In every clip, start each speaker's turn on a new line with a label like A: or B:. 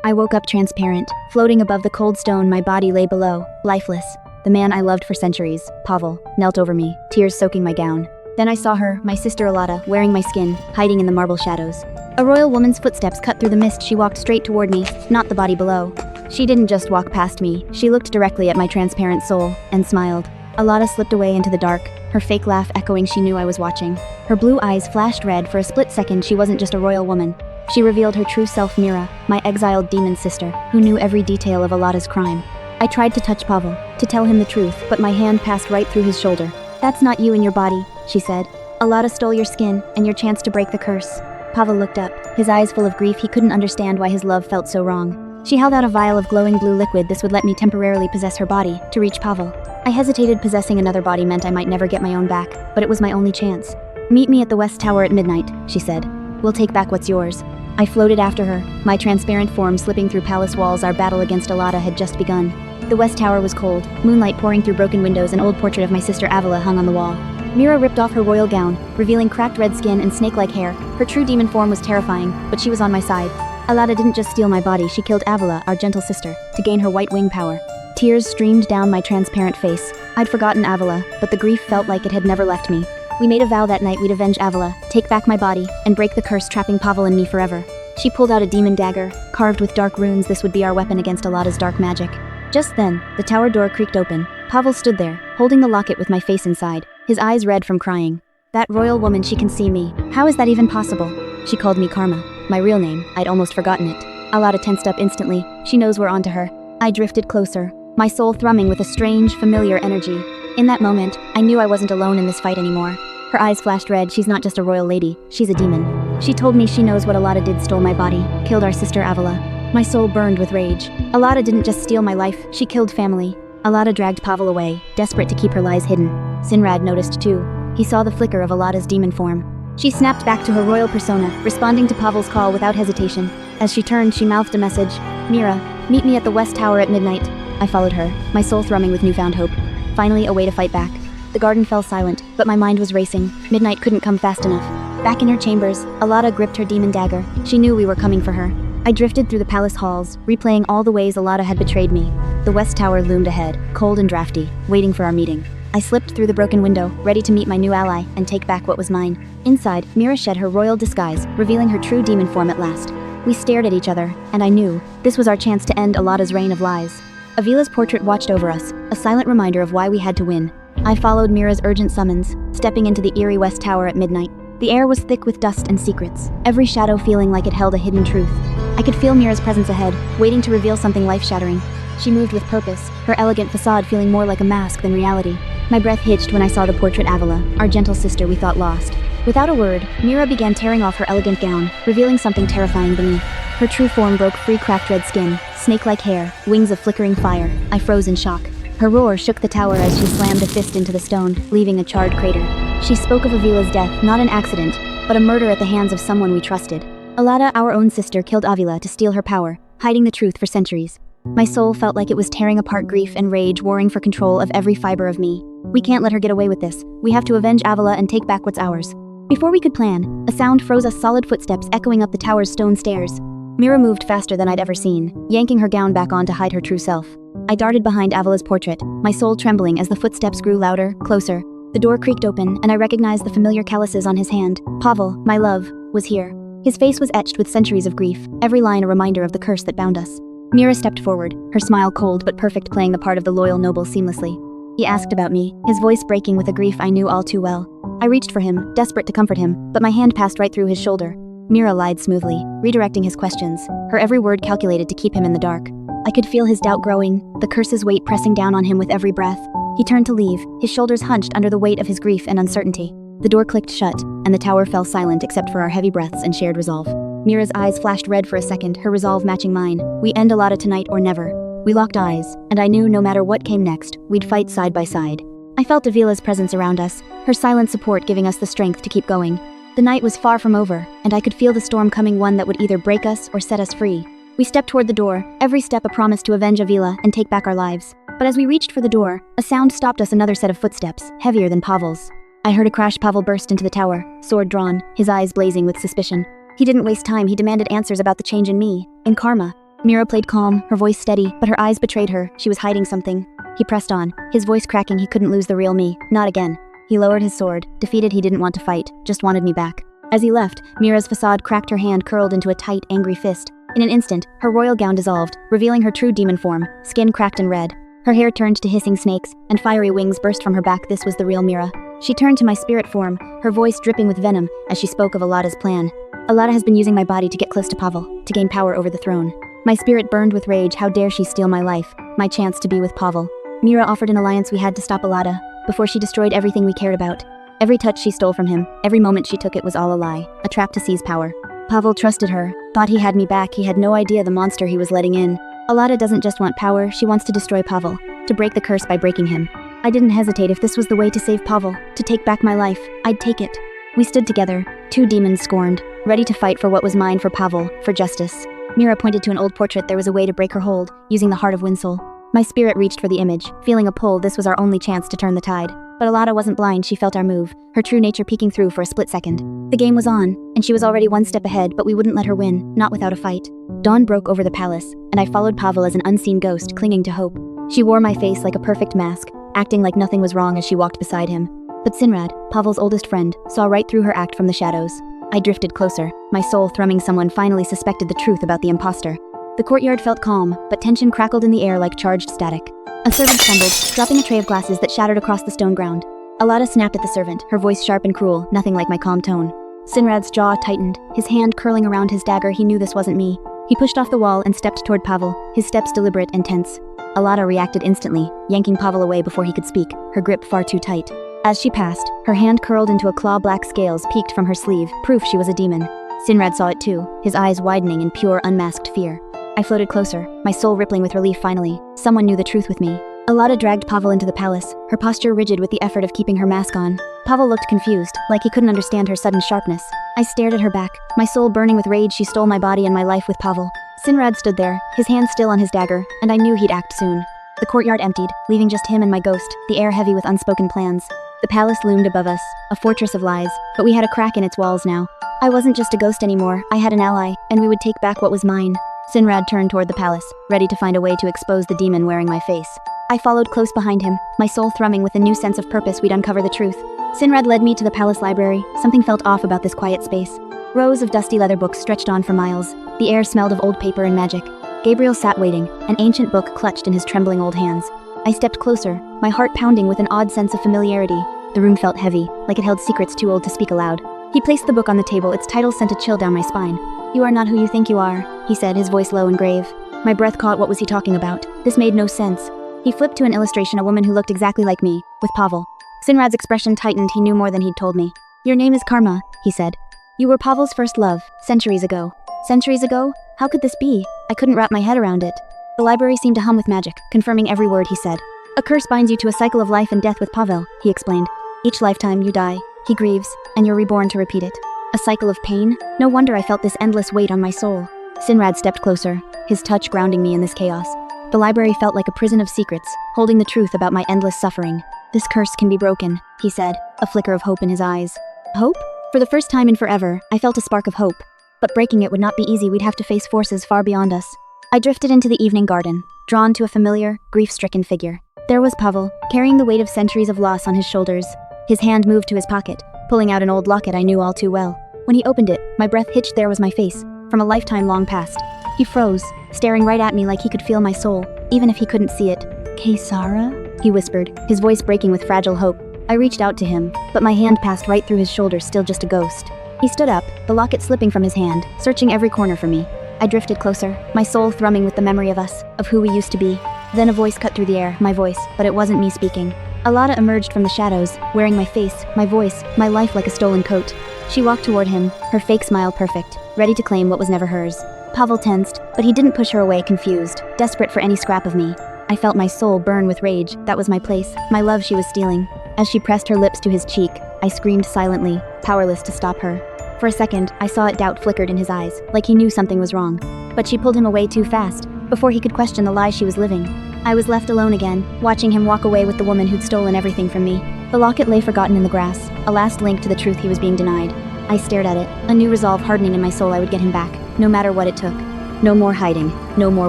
A: I woke up transparent. Floating above the cold stone, my body lay below, lifeless. The man I loved for centuries, Pavel, knelt over me, tears soaking my gown. Then I saw her, my sister Alada, wearing my skin, hiding in the marble shadows. A royal woman's footsteps cut through the mist. She walked straight toward me, not the body below. She didn't just walk past me, she looked directly at my transparent soul, and smiled. Alada slipped away into the dark, her fake laugh echoing. She knew I was watching. Her blue eyes flashed red. For a split second, she wasn't just a royal woman. She revealed her true self, Mira, my exiled demon sister, who knew every detail of Alada's crime. I tried to touch Pavel, to tell him the truth, but my hand passed right through his shoulder. "That's not you in your body," she said. "Alada stole your skin, and your chance to break the curse." Pavel looked up, his eyes full of grief. He couldn't understand why his love felt so wrong. She held out a vial of glowing blue liquid. This would let me temporarily possess her body, to reach Pavel. I hesitated. Possessing another body meant I might never get my own back, but it was my only chance. "Meet me at the West Tower at midnight," she said. "We'll take back what's yours." I floated after her, my transparent form slipping through palace walls. Our battle against Alada had just begun. The West Tower was cold, moonlight pouring through broken windows. An old portrait of my sister Avila hung on the wall. Mira ripped off her royal gown, revealing cracked red skin and snake-like hair. Her true demon form was terrifying, but she was on my side. Alada didn't just steal my body, she killed Avila, our gentle sister, to gain her white wing power. Tears streamed down my transparent face. I'd forgotten Avila, but the grief felt like it had never left me. We made a vow that night we'd avenge Avila, take back my body, and break the curse trapping Pavel and me forever. She pulled out a demon dagger, carved with dark runes. This would be our weapon against Alada's dark magic. Just then, the tower door creaked open. Pavel stood there, holding the locket with my face inside, his eyes red from crying. "That royal woman, she can see me. How is that even possible?" She called me Karma, my real name. I'd almost forgotten it. Alada tensed up instantly. She knows we're onto her. I drifted closer, my soul thrumming with a strange, familiar energy. In that moment, I knew I wasn't alone in this fight anymore. Her eyes flashed red. "She's not just a royal lady, she's a demon." She told me she knows what Alada did, stole my body, killed our sister Avila. My soul burned with rage. Alada didn't just steal my life, she killed family. Alada dragged Pavel away, desperate to keep her lies hidden. Sinrad noticed too. He saw the flicker of Alada's demon form. She snapped back to her royal persona, responding to Pavel's call without hesitation. As she turned, she mouthed a message. "Mira, meet me at the West Tower at midnight." I followed her, my soul thrumming with newfound hope. Finally, a way to fight back. The garden fell silent, but my mind was racing. Midnight couldn't come fast enough. Back in her chambers, Alada gripped her demon dagger. She knew we were coming for her. I drifted through the palace halls, replaying all the ways Alada had betrayed me. The West Tower loomed ahead, cold and drafty, waiting for our meeting. I slipped through the broken window, ready to meet my new ally and take back what was mine. Inside, Mira shed her royal disguise, revealing her true demon form at last. We stared at each other, and I knew this was our chance to end Alada's reign of lies. Avila's portrait watched over us, a silent reminder of why we had to win. I followed Mira's urgent summons, stepping into the eerie West Tower at midnight. The air was thick with dust and secrets, every shadow feeling like it held a hidden truth. I could feel Mira's presence ahead, waiting to reveal something life-shattering. She moved with purpose, her elegant facade feeling more like a mask than reality. My breath hitched when I saw the portrait Avila, our gentle sister we thought lost. Without a word, Mira began tearing off her elegant gown, revealing something terrifying beneath. Her true form broke free, cracked red skin, snake-like hair, wings of flickering fire. I froze in shock. Her roar shook the tower as she slammed a fist into the stone, leaving a charred crater. She spoke of Avila's death, not an accident, but a murder at the hands of someone we trusted. Alada, our own sister, killed Avila to steal her power, hiding the truth for centuries. My soul felt like it was tearing apart, grief and rage warring for control of every fiber of me. We can't let her get away with this. We have to avenge Avila and take back what's ours. Before we could plan, a sound froze us, solid footsteps echoing up the tower's stone stairs. Mira moved faster than I'd ever seen, yanking her gown back on to hide her true self. I darted behind Avila's portrait, my soul trembling as the footsteps grew louder, closer. The door creaked open, and I recognized the familiar calluses on his hand. Pavel, my love, was here. His face was etched with centuries of grief, every line a reminder of the curse that bound us. Mira stepped forward, her smile cold but perfect, playing the part of the loyal noble seamlessly. He asked about me, his voice breaking with a grief I knew all too well. I reached for him, desperate to comfort him, but my hand passed right through his shoulder. Mira lied smoothly, redirecting his questions, her every word calculated to keep him in the dark. I could feel his doubt growing, the curse's weight pressing down on him with every breath. He turned to leave, his shoulders hunched under the weight of his grief and uncertainty. The door clicked shut, and the tower fell silent except for our heavy breaths and shared resolve. Mira's eyes flashed red for a second, her resolve matching mine. We end Alada tonight or never. We locked eyes, and I knew no matter what came next, we'd fight side by side. I felt Avila's presence around us, her silent support giving us the strength to keep going. The night was far from over, and I could feel the storm coming, one that would either break us or set us free. We stepped toward the door, every step a promise to avenge Avila and take back our lives. But as we reached for the door, a sound stopped us, another set of footsteps, heavier than Pavel's. I heard a crash. Pavel burst into the tower, sword drawn, his eyes blazing with suspicion. He didn't waste time, he demanded answers about the change in me, in Karma. Mira played calm, her voice steady, but her eyes betrayed her. She was hiding something. He pressed on, his voice cracking. He couldn't lose the real me. Not again. He lowered his sword. Defeated, he didn't want to fight, just wanted me back. As he left, Mira's facade cracked, her hand curled into a tight, angry fist. In an instant, her royal gown dissolved, revealing her true demon form, skin cracked and red. Her hair turned to hissing snakes, and fiery wings burst from her back. This was the real Mira. She turned to my spirit form, her voice dripping with venom, as she spoke of Alada's plan. Alada has been using my body to get close to Pavel, to gain power over the throne. My spirit burned with rage. How dare she steal my life, my chance to be with Pavel. Mira offered an alliance. We had to stop Alada, before she destroyed everything we cared about. Every touch she stole from him, every moment she took, it was all a lie, a trap to seize power. Pavel trusted her, thought he had me back. He had no idea the monster he was letting in. Alada doesn't just want power, she wants to destroy Pavel, to break the curse by breaking him. I didn't hesitate. If this was the way to save Pavel, to take back my life, I'd take it. We stood together, two demons scorned, ready to fight for what was mine, for Pavel, for justice. Mira pointed to an old portrait. There was a way to break her hold, using the heart of Winsel. My spirit reached for the image, feeling a pull. This was our only chance to turn the tide. But Alada wasn't blind. She felt our move, her true nature peeking through for a split second. The game was on, and she was already one step ahead, but we wouldn't let her win, not without a fight. Dawn broke over the palace, and I followed Pavel as an unseen ghost, clinging to hope. She wore my face like a perfect mask, acting like nothing was wrong as she walked beside him. But Sinrad, Pavel's oldest friend, saw right through her act from the shadows. I drifted closer, my soul thrumming. Someone finally suspected the truth about the imposter. The courtyard felt calm, but tension crackled in the air like charged static. A servant stumbled, dropping a tray of glasses that shattered across the stone ground. Alada snapped at the servant, her voice sharp and cruel, nothing like my calm tone. Sinrad's jaw tightened, his hand curling around his dagger. He knew this wasn't me. He pushed off the wall and stepped toward Pavel, his steps deliberate and tense. Alada reacted instantly, yanking Pavel away before he could speak, her grip far too tight. As she passed, her hand curled into a claw. Black scales peeked from her sleeve, proof she was a demon. Sinrad saw it too, his eyes widening in pure, unmasked fear. I floated closer, my soul rippling with relief. Finally, someone knew the truth with me. Alada dragged Pavel into the palace, her posture rigid with the effort of keeping her mask on. Pavel looked confused, like he couldn't understand her sudden sharpness. I stared at her back, my soul burning with rage. She stole my body and my life with Pavel. Sinrad stood there, his hand still on his dagger, and I knew he'd act soon. The courtyard emptied, leaving just him and my ghost, the air heavy with unspoken plans. The palace loomed above us, a fortress of lies, but we had a crack in its walls now. I wasn't just a ghost anymore, I had an ally, and we would take back what was mine. Sinrad turned toward the palace, ready to find a way to expose the demon wearing my face. I followed close behind him, my soul thrumming with a new sense of purpose. We'd uncover the truth. Sinrad led me to the palace library. Something felt off about this quiet space. Rows of dusty leather books stretched on for miles. The air smelled of old paper and magic. Gabriel sat waiting, an ancient book clutched in his trembling old hands. I stepped closer, my heart pounding with an odd sense of familiarity. The room felt heavy, like it held secrets too old to speak aloud. He placed the book on the table. Its title sent a chill down my spine. "You are not who you think you are," he said, his voice low and grave. My breath caught. What was he talking about? This made no sense. He flipped to an illustration, a woman who looked exactly like me, with Pavel. Sinrad's expression tightened. He knew more than he'd told me. "Your name is Karma," he said. "You were Pavel's first love, centuries ago." Centuries ago? How could this be? I couldn't wrap my head around it. The library seemed to hum with magic, confirming every word he said. "A curse binds you to a cycle of life and death with Pavel," he explained. "Each lifetime you die, he grieves, and you're reborn to repeat it. A cycle of pain? No wonder I felt this endless weight on my soul." Sinrad stepped closer, his touch grounding me in this chaos. The library felt like a prison of secrets, holding the truth about my endless suffering. "This curse can be broken," he said, a flicker of hope in his eyes. Hope? For the first time in forever, I felt a spark of hope. But breaking it would not be easy. We'd have to face forces far beyond us. I drifted into the evening garden, drawn to a familiar, grief-stricken figure. There was Pavel, carrying the weight of centuries of loss on his shoulders. His hand moved to his pocket, pulling out an old locket I knew all too well. When he opened it, my breath hitched. There was my face, from a lifetime long past. He froze, staring right at me like he could feel my soul, even if he couldn't see it. "Kesara?" he whispered, his voice breaking with fragile hope. I reached out to him, but my hand passed right through his shoulder, still just a ghost. He stood up, the locket slipping from his hand, searching every corner for me. I drifted closer, my soul thrumming with the memory of us, of who we used to be. Then a voice cut through the air, my voice, but it wasn't me speaking. Alada emerged from the shadows, wearing my face, my voice, my life like a stolen coat. She walked toward him, her fake smile perfect, ready to claim what was never hers. Pavel tensed, but he didn't push her away, confused, desperate for any scrap of me. I felt my soul burn with rage. That was my place, my love she was stealing. As she pressed her lips to his cheek, I screamed silently, powerless to stop her. For a second, I saw doubt flickered in his eyes, like he knew something was wrong. But she pulled him away too fast, before he could question the lie she was living. I was left alone again, watching him walk away with the woman who'd stolen everything from me. The locket lay forgotten in the grass, a last link to the truth he was being denied. I stared at it, a new resolve hardening in my soul. I would get him back, no matter what it took. No more hiding, no more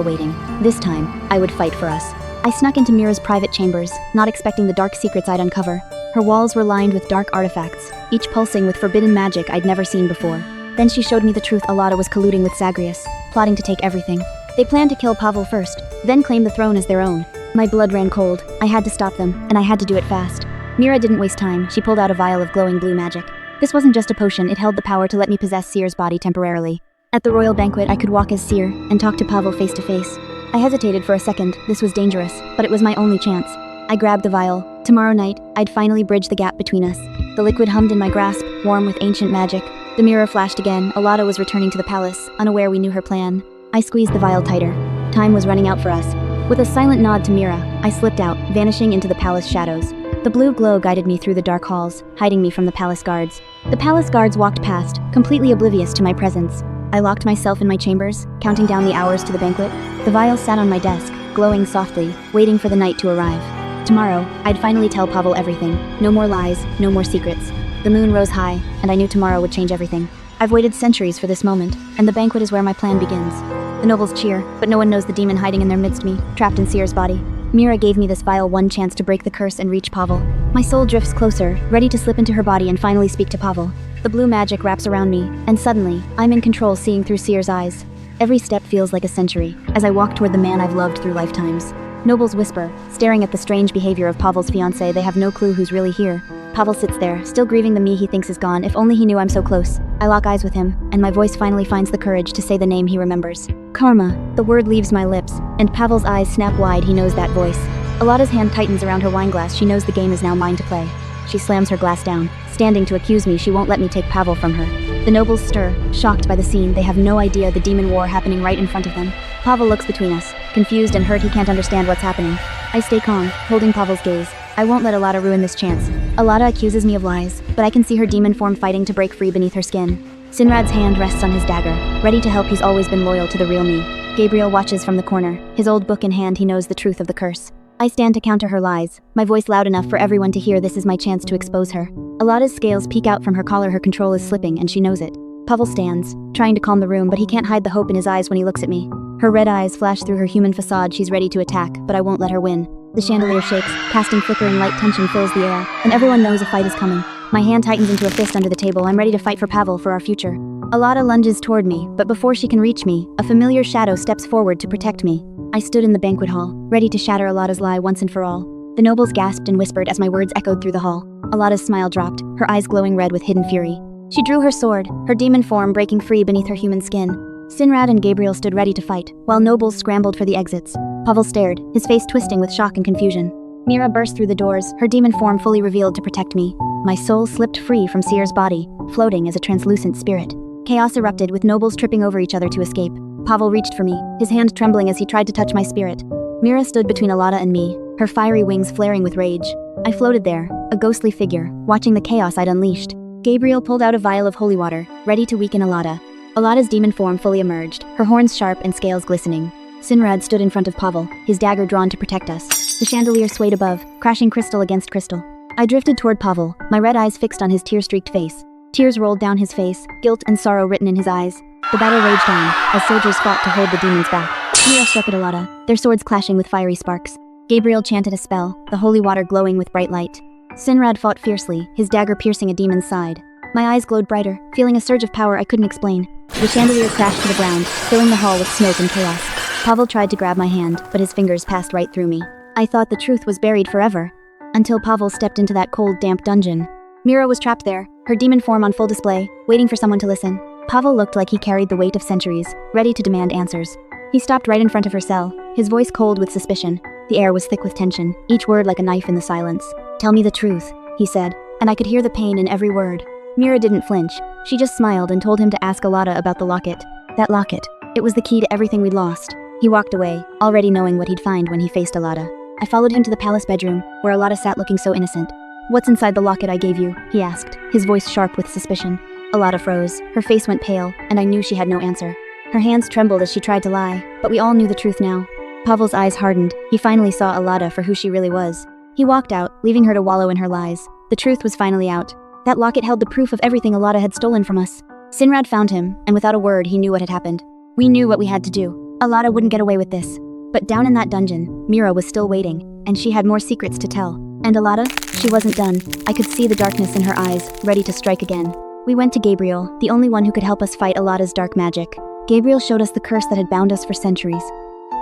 A: waiting. This time, I would fight for us. I snuck into Mira's private chambers, not expecting the dark secrets I'd uncover. Her walls were lined with dark artifacts, each pulsing with forbidden magic I'd never seen before. Then she showed me the truth. Alada was colluding with Zagreus, plotting to take everything. They planned to kill Pavel first, then claim the throne as their own. My blood ran cold. I had to stop them, and I had to do it fast. Mira didn't waste time. She pulled out a vial of glowing blue magic. This wasn't just a potion, it held the power to let me possess Seer's body temporarily. At the royal banquet, I could walk as Seer and talk to Pavel face to face. I hesitated for a second. This was dangerous, but it was my only chance. I grabbed the vial. Tomorrow night, I'd finally bridge the gap between us. The liquid hummed in my grasp, warm with ancient magic. The mirror flashed again. Alada was returning to the palace, unaware we knew her plan. I squeezed the vial tighter. Time was running out for us. With a silent nod to Mira, I slipped out, vanishing into the palace shadows. The blue glow guided me through the dark halls, hiding me from the palace guards. The palace guards walked past, completely oblivious to my presence. I locked myself in my chambers, counting down the hours to the banquet. The vial sat on my desk, glowing softly, waiting for the night to arrive. Tomorrow, I'd finally tell Pavel everything. No more lies, no more secrets. The moon rose high, and I knew tomorrow would change everything. I've waited centuries for this moment, and the banquet is where my plan begins. The nobles cheer, but no one knows the demon hiding in their midst me, trapped in Seer's body. Mira gave me this vial one chance to break the curse and reach Pavel. My soul drifts closer, ready to slip into her body and finally speak to Pavel. The blue magic wraps around me, and suddenly, I'm in control, seeing through Seer's eyes. Every step feels like a century, as I walk toward the man I've loved through lifetimes. Nobles whisper, staring at the strange behavior of Pavel's fiancée. They have no clue who's really here. Pavel sits there, still grieving the me he thinks is gone. If only he knew I'm so close. I lock eyes with him, and my voice finally finds the courage to say the name he remembers. Karma. The word leaves my lips, and Pavel's eyes snap wide. He knows that voice. Alada's hand tightens around her wineglass. She knows the game is now mine to play. She slams her glass down, standing to accuse me. She won't let me take Pavel from her. The nobles stir, shocked by the scene. They have no idea the demon war happening right in front of them. Pavel looks between us, confused and hurt. He can't understand what's happening. I stay calm, holding Pavel's gaze. I won't let Alada ruin this chance. Alada accuses me of lies, but I can see her demon form fighting to break free beneath her skin. Sinrad's hand rests on his dagger, ready to help. He's always been loyal to the real me. Gabriel watches from the corner, his old book in hand. He knows the truth of the curse. I stand to counter her lies, my voice loud enough for everyone to hear. This is my chance to expose her. Alada's scales peek out from her collar. Her control is slipping, and she knows it. Pavel stands, trying to calm the room, but he can't hide the hope in his eyes when he looks at me. Her red eyes flash through her human facade. She's ready to attack, but I won't let her win. The chandelier shakes, casting flickering light. Tension fills the air, and everyone knows a fight is coming. My hand tightens into a fist under the table. I'm ready to fight for Pavel, for our future. Alada lunges toward me, but before she can reach me, a familiar shadow steps forward to protect me. I stood in the banquet hall, ready to shatter Alada's lie once and for all. The nobles gasped and whispered as my words echoed through the hall. Alada's smile dropped, her eyes glowing red with hidden fury. She drew her sword, her demon form breaking free beneath her human skin. Sinrad and Gabriel stood ready to fight, while nobles scrambled for the exits. Pavel stared, his face twisting with shock and confusion. Mira burst through the doors, her demon form fully revealed to protect me. My soul slipped free from Seer's body, floating as a translucent spirit. Chaos erupted, with nobles tripping over each other to escape. Pavel reached for me, his hand trembling as he tried to touch my spirit. Mira stood between Alada and me, her fiery wings flaring with rage. I floated there, a ghostly figure, watching the chaos I'd unleashed. Gabriel pulled out a vial of holy water, ready to weaken Alada. Alada's demon form fully emerged, her horns sharp and scales glistening. Sinrad stood in front of Pavel, his dagger drawn to protect us. The chandelier swayed above, crashing crystal against crystal. I drifted toward Pavel, my red eyes fixed on his tear-streaked face. Tears rolled down his face, guilt and sorrow written in his eyes. The battle raged on, as soldiers fought to hold the demons back. Mira struck at Alada, their swords clashing with fiery sparks. Gabriel chanted a spell, the holy water glowing with bright light. Sinrad fought fiercely, his dagger piercing a demon's side. My eyes glowed brighter, feeling a surge of power I couldn't explain. The chandelier crashed to the ground, filling the hall with smoke and chaos. Pavel tried to grab my hand, but his fingers passed right through me. I thought the truth was buried forever, until Pavel stepped into that cold, damp dungeon. Mira was trapped there, her demon form on full display, waiting for someone to listen. Pavel looked like he carried the weight of centuries, ready to demand answers. He stopped right in front of her cell, his voice cold with suspicion. The air was thick with tension, each word like a knife in the silence. "Tell me the truth," he said, and I could hear the pain in every word. Mira didn't flinch. She just smiled and told him to ask Alada about the locket. That locket. It was the key to everything we'd lost. He walked away, already knowing what he'd find when he faced Alada. I followed him to the palace bedroom, where Alada sat looking so innocent. "What's inside the locket I gave you?" he asked, his voice sharp with suspicion. Alada froze, her face went pale, and I knew she had no answer. Her hands trembled as she tried to lie, but we all knew the truth now. Pavel's eyes hardened. He finally saw Alada for who she really was. He walked out, leaving her to wallow in her lies. The truth was finally out. That locket held the proof of everything Alada had stolen from us. Sinrad found him, and without a word he knew what had happened. We knew what we had to do. Alada wouldn't get away with this. But down in that dungeon, Mira was still waiting, and she had more secrets to tell. And Alada? She wasn't done. I could see the darkness in her eyes, ready to strike again. We went to Gabriel, the only one who could help us fight Alada's dark magic. Gabriel showed us the curse that had bound us for centuries,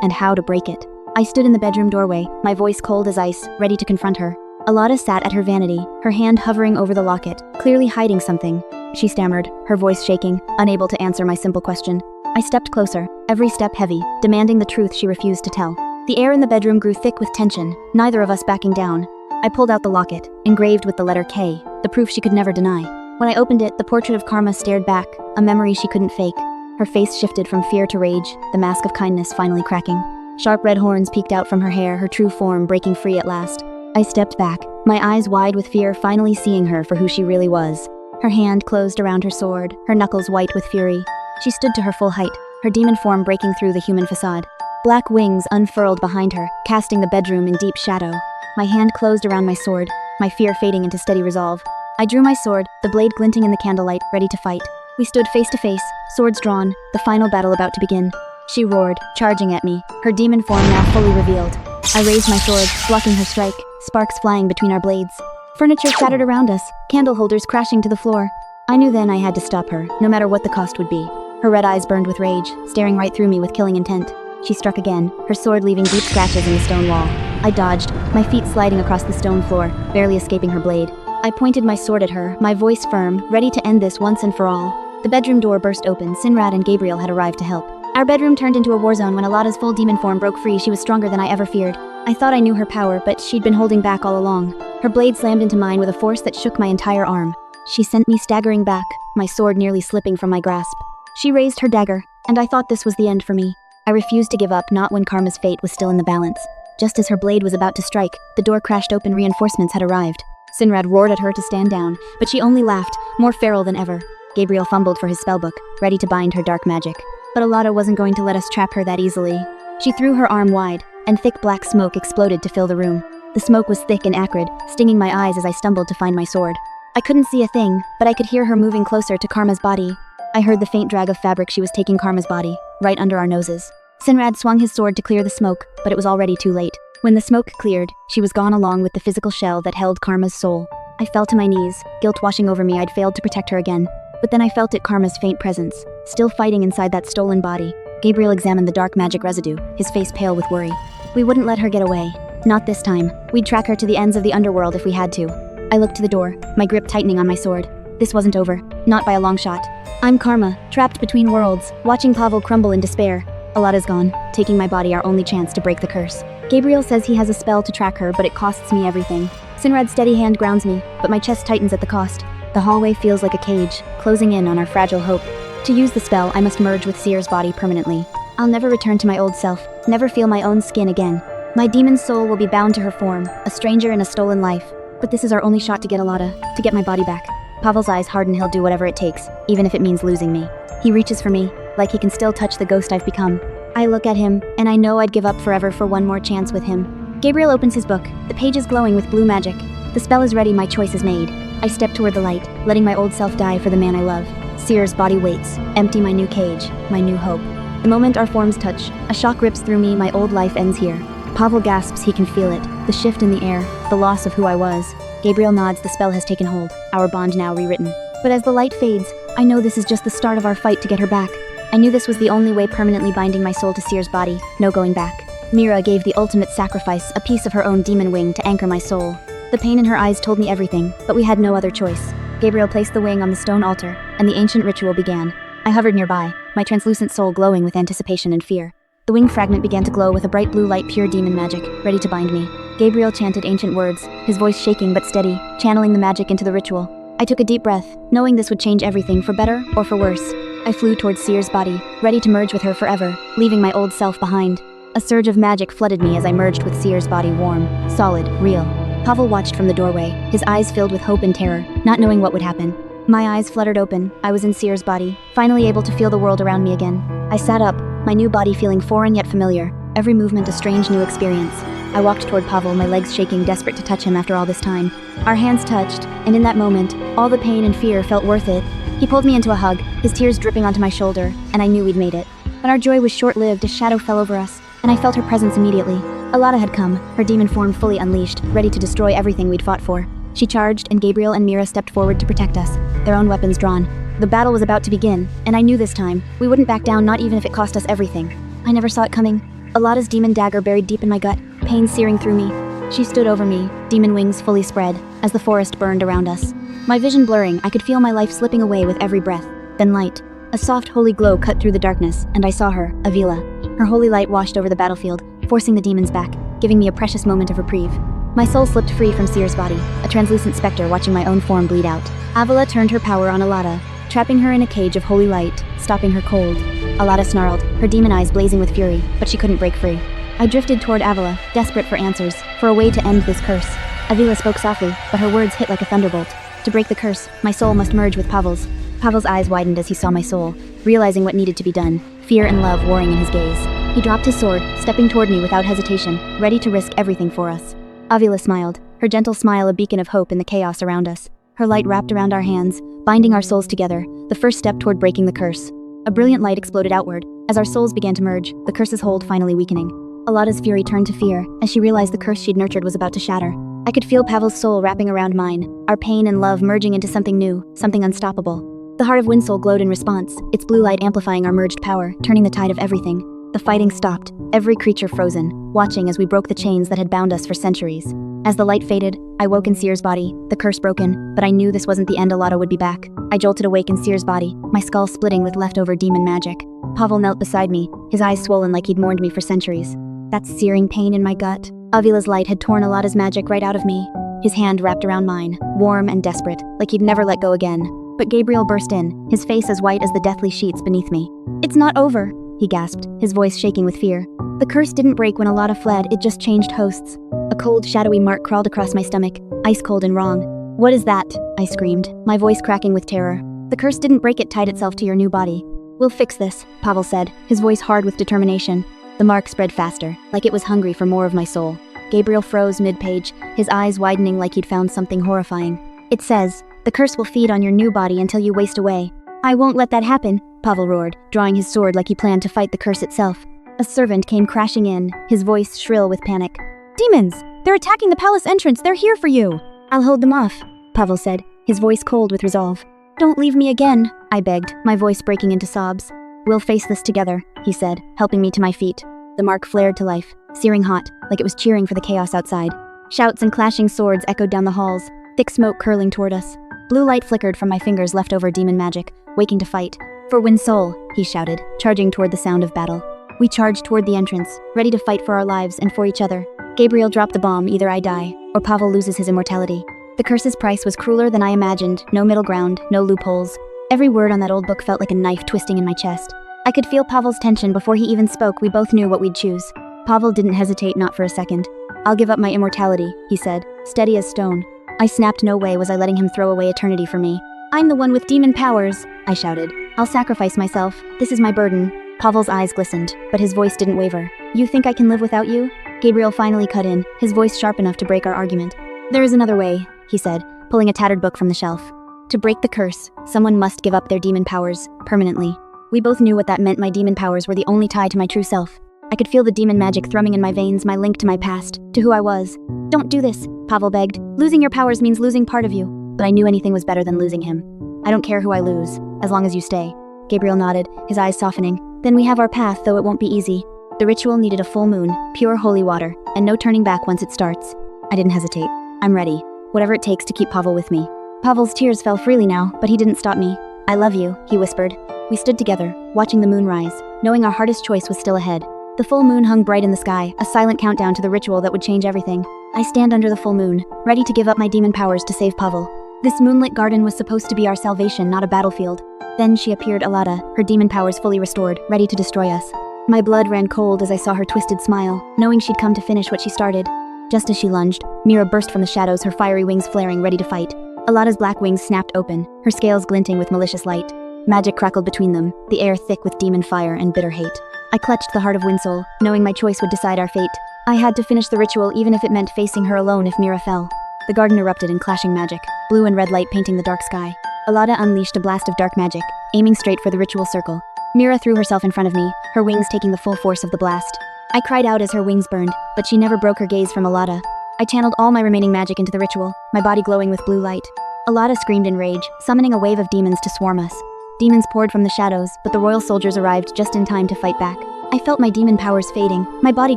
A: and how to break it. I stood in the bedroom doorway, my voice cold as ice, ready to confront her. Alada sat at her vanity, her hand hovering over the locket, clearly hiding something. She stammered, her voice shaking, unable to answer my simple question. I stepped closer, every step heavy, demanding the truth she refused to tell. The air in the bedroom grew thick with tension, neither of us backing down. I pulled out the locket, engraved with the letter K, the proof she could never deny. When I opened it, the portrait of Karma stared back, a memory she couldn't fake. Her face shifted from fear to rage, the mask of kindness finally cracking. Sharp red horns peeked out from her hair, her true form breaking free at last. I stepped back, my eyes wide with fear, finally seeing her for who she really was. Her hand closed around her sword, her knuckles white with fury. She stood to her full height, her demon form breaking through the human facade. Black wings unfurled behind her, casting the bedroom in deep shadow. My hand closed around my sword, my fear fading into steady resolve. I drew my sword, the blade glinting in the candlelight, ready to fight. We stood face to face, swords drawn, the final battle about to begin. She roared, charging at me, her demon form now fully revealed. I raised my sword, blocking her strike, sparks flying between our blades. Furniture shattered around us, candle holders crashing to the floor. I knew then I had to stop her, no matter what the cost would be. Her red eyes burned with rage, staring right through me with killing intent. She struck again, her sword leaving deep scratches in the stone wall. I dodged, my feet sliding across the stone floor, barely escaping her blade. I pointed my sword at her, my voice firm, ready to end this once and for all. The bedroom door burst open, Sinrad and Gabriel had arrived to help. Our bedroom turned into a war zone when Alada's full demon form broke free. She was stronger than I ever feared. I thought I knew her power, but she'd been holding back all along. Her blade slammed into mine with a force that shook my entire arm. She sent me staggering back, my sword nearly slipping from my grasp. She raised her dagger, and I thought this was the end for me. I refused to give up, not when Karma's fate was still in the balance. Just as her blade was about to strike, the door crashed open. Reinforcements had arrived. Sinrad roared at her to stand down, but she only laughed, more feral than ever. Gabriel fumbled for his spellbook, ready to bind her dark magic. But Alada wasn't going to let us trap her that easily. She threw her arm wide, and thick black smoke exploded to fill the room. The smoke was thick and acrid, stinging my eyes as I stumbled to find my sword. I couldn't see a thing, but I could hear her moving closer to Karma's body. I heard the faint drag of fabric. She was taking Karma's body, right under our noses. Sinrad swung his sword to clear the smoke, but it was already too late. When the smoke cleared, she was gone along with the physical shell that held Karma's soul. I fell to my knees, guilt washing over me. I'd failed to protect her again. But then I felt Karma's faint presence, still fighting inside that stolen body. Gabriel examined the dark magic residue, his face pale with worry. We wouldn't let her get away. Not this time. We'd track her to the ends of the underworld if we had to. I looked to the door, my grip tightening on my sword. This wasn't over, not by a long shot. I'm Karma, trapped between worlds, watching Pavel crumble in despair. Alada's gone, taking my body, our only chance to break the curse. Gabriel says he has a spell to track her, but it costs me everything. Sinrad's steady hand grounds me, but my chest tightens at the cost. The hallway feels like a cage, closing in on our fragile hope. To use the spell, I must merge with Seer's body permanently. I'll never return to my old self, never feel my own skin again. My demon's soul will be bound to her form, a stranger in a stolen life. But this is our only shot to get Alada, to get my body back. Pavel's eyes harden. He'll do whatever it takes, even if it means losing me. He reaches for me, like he can still touch the ghost I've become. I look at him, and I know I'd give up forever for one more chance with him. Gabriel opens his book, the pages glowing with blue magic. The spell is ready, my choice is made. I step toward the light, letting my old self die for the man I love. Seer's body waits, empty my new cage, my new hope. The moment our forms touch, a shock rips through me. My old life ends here. Pavel gasps. He can feel it, the shift in the air, the loss of who I was. Gabriel nods. The spell has taken hold, our bond now rewritten. But as the light fades, I know this is just the start of our fight to get her back. I knew this was the only way, permanently binding my soul to Seer's body, no going back. Mira gave the ultimate sacrifice, a piece of her own demon wing to anchor my soul. The pain in her eyes told me everything, but we had no other choice. Gabriel placed the wing on the stone altar, and the ancient ritual began. I hovered nearby, my translucent soul glowing with anticipation and fear. The wing fragment began to glow with a bright blue light, pure demon magic, ready to bind me. Gabriel chanted ancient words, his voice shaking but steady, channeling the magic into the ritual. I took a deep breath, knowing this would change everything, for better or for worse. I flew towards Seer's body, ready to merge with her forever, leaving my old self behind. A surge of magic flooded me as I merged with Seer's body, warm, solid, real. Pavel watched from the doorway, his eyes filled with hope and terror, not knowing what would happen. My eyes fluttered open. I was in Seer's body, finally able to feel the world around me again. I sat up, my new body feeling foreign yet familiar, every movement a strange new experience. I walked toward Pavel, my legs shaking, desperate to touch him after all this time. Our hands touched, and in that moment, all the pain and fear felt worth it. He pulled me into a hug, his tears dripping onto my shoulder, and I knew we'd made it. But our joy was short-lived as shadow fell over us, and I felt her presence immediately. Alada had come, her demon form fully unleashed, ready to destroy everything we'd fought for. She charged, and Gabriel and Mira stepped forward to protect us, their own weapons drawn. The battle was about to begin, and I knew this time, we wouldn't back down, not even if it cost us everything. I never saw it coming. Alada's demon dagger buried deep in my gut, pain searing through me. She stood over me, demon wings fully spread, as the forest burned around us. My vision blurring, I could feel my life slipping away with every breath. Then light. A soft holy glow cut through the darkness, and I saw her, Avila. Her holy light washed over the battlefield, forcing the demons back, giving me a precious moment of reprieve. My soul slipped free from Seer's body, a translucent specter watching my own form bleed out. Avila turned her power on Alada, trapping her in a cage of holy light, stopping her cold. Alada snarled, her demon eyes blazing with fury, but she couldn't break free. I drifted toward Avila, desperate for answers, for a way to end this curse. Avila spoke softly, but her words hit like a thunderbolt. To break the curse, my soul must merge with Pavel's. Pavel's eyes widened as he saw my soul, realizing what needed to be done, fear and love warring in his gaze. He dropped his sword, stepping toward me without hesitation, ready to risk everything for us. Avila smiled, her gentle smile a beacon of hope in the chaos around us. Her light wrapped around our hands, binding our souls together, the first step toward breaking the curse. A brilliant light exploded outward. As our souls began to merge, the curse's hold finally weakening. Alada's fury turned to fear, as she realized the curse she'd nurtured was about to shatter. I could feel Pavel's soul wrapping around mine, our pain and love merging into something new, something unstoppable. The heart of Windsoul glowed in response, its blue light amplifying our merged power, turning the tide of everything. The fighting stopped, every creature frozen, watching as we broke the chains that had bound us for centuries. As the light faded, I woke in Seer's body, the curse broken, but I knew this wasn't the end. Alada would be back. I jolted awake in Seer's body, my skull splitting with leftover demon magic. Pavel knelt beside me, his eyes swollen like he'd mourned me for centuries. That searing pain in my gut. Avila's light had torn Alada's magic right out of me. His hand wrapped around mine, warm and desperate, like he'd never let go again. But Gabriel burst in, his face as white as the deathly sheets beneath me. "It's not over," he gasped, his voice shaking with fear. "The curse didn't break when Alada fled, it just changed hosts." A cold, shadowy mark crawled across my stomach, ice cold and wrong. "What is that?" I screamed, my voice cracking with terror. "The curse didn't break, it tied itself to your new body." "We'll fix this," Pavel said, his voice hard with determination. The mark spread faster, like it was hungry for more of my soul. Gabriel froze mid-page, his eyes widening like he'd found something horrifying. "It says, the curse will feed on your new body until you waste away." "I won't let that happen," Pavel roared, drawing his sword like he planned to fight the curse itself. A servant came crashing in, his voice shrill with panic. "Demons! They're attacking the palace entrance, they're here for you!" "I'll hold them off," Pavel said, his voice cold with resolve. "Don't leave me again," I begged, my voice breaking into sobs. "We'll face this together," he said, helping me to my feet. The mark flared to life, searing hot, like it was cheering for the chaos outside. Shouts and clashing swords echoed down the halls, thick smoke curling toward us. Blue light flickered from my fingers' leftover demon magic, waking to fight. "For Windsoul," he shouted, charging toward the sound of battle. We charged toward the entrance, ready to fight for our lives and for each other. Gabriel dropped the bomb, either I die, or Pavel loses his immortality. The curse's price was crueler than I imagined, no middle ground, no loopholes. Every word on that old book felt like a knife twisting in my chest. I could feel Pavel's tension before he even spoke. We both knew what we'd choose. Pavel didn't hesitate, not for a second. "I'll give up my immortality," he said, steady as stone. I snapped. No way was I letting him throw away eternity for me. "I'm the one with demon powers," I shouted. "I'll sacrifice myself. This is my burden." Pavel's eyes glistened, but his voice didn't waver. "You think I can live without you?" Gabriel finally cut in, his voice sharp enough to break our argument. "There is another way," he said, pulling a tattered book from the shelf. "To break the curse, someone must give up their demon powers, permanently." We both knew what that meant. My demon powers were the only tie to my true self. I could feel the demon magic thrumming in my veins, my link to my past, to who I was. "Don't do this," Pavel begged. "Losing your powers means losing part of you." But I knew anything was better than losing him. "I don't care who I lose, as long as you stay." Gabriel nodded, his eyes softening. "Then we have our path, though it won't be easy." The ritual needed a full moon, pure holy water, and no turning back once it starts. I didn't hesitate. "I'm ready. Whatever it takes to keep Pavel with me." Pavel's tears fell freely now, but he didn't stop me. "I love you," he whispered. We stood together, watching the moon rise, knowing our hardest choice was still ahead. The full moon hung bright in the sky, a silent countdown to the ritual that would change everything. I stand under the full moon, ready to give up my demon powers to save Pavel. This moonlit garden was supposed to be our salvation, not a battlefield. Then she appeared, Alada, her demon powers fully restored, ready to destroy us. My blood ran cold as I saw her twisted smile, knowing she'd come to finish what she started. Just as she lunged, Mira burst from the shadows, her fiery wings flaring, ready to fight. Alada's black wings snapped open, her scales glinting with malicious light. Magic crackled between them, the air thick with demon fire and bitter hate. I clutched the heart of Windsoul, knowing my choice would decide our fate. I had to finish the ritual, even if it meant facing her alone if Mira fell. The garden erupted in clashing magic, blue and red light painting the dark sky. Alada unleashed a blast of dark magic, aiming straight for the ritual circle. Mira threw herself in front of me, her wings taking the full force of the blast. I cried out as her wings burned, but she never broke her gaze from Alada. I channeled all my remaining magic into the ritual, my body glowing with blue light. Alada screamed in rage, summoning a wave of demons to swarm us. Demons poured from the shadows, but the royal soldiers arrived just in time to fight back. I felt my demon powers fading, my body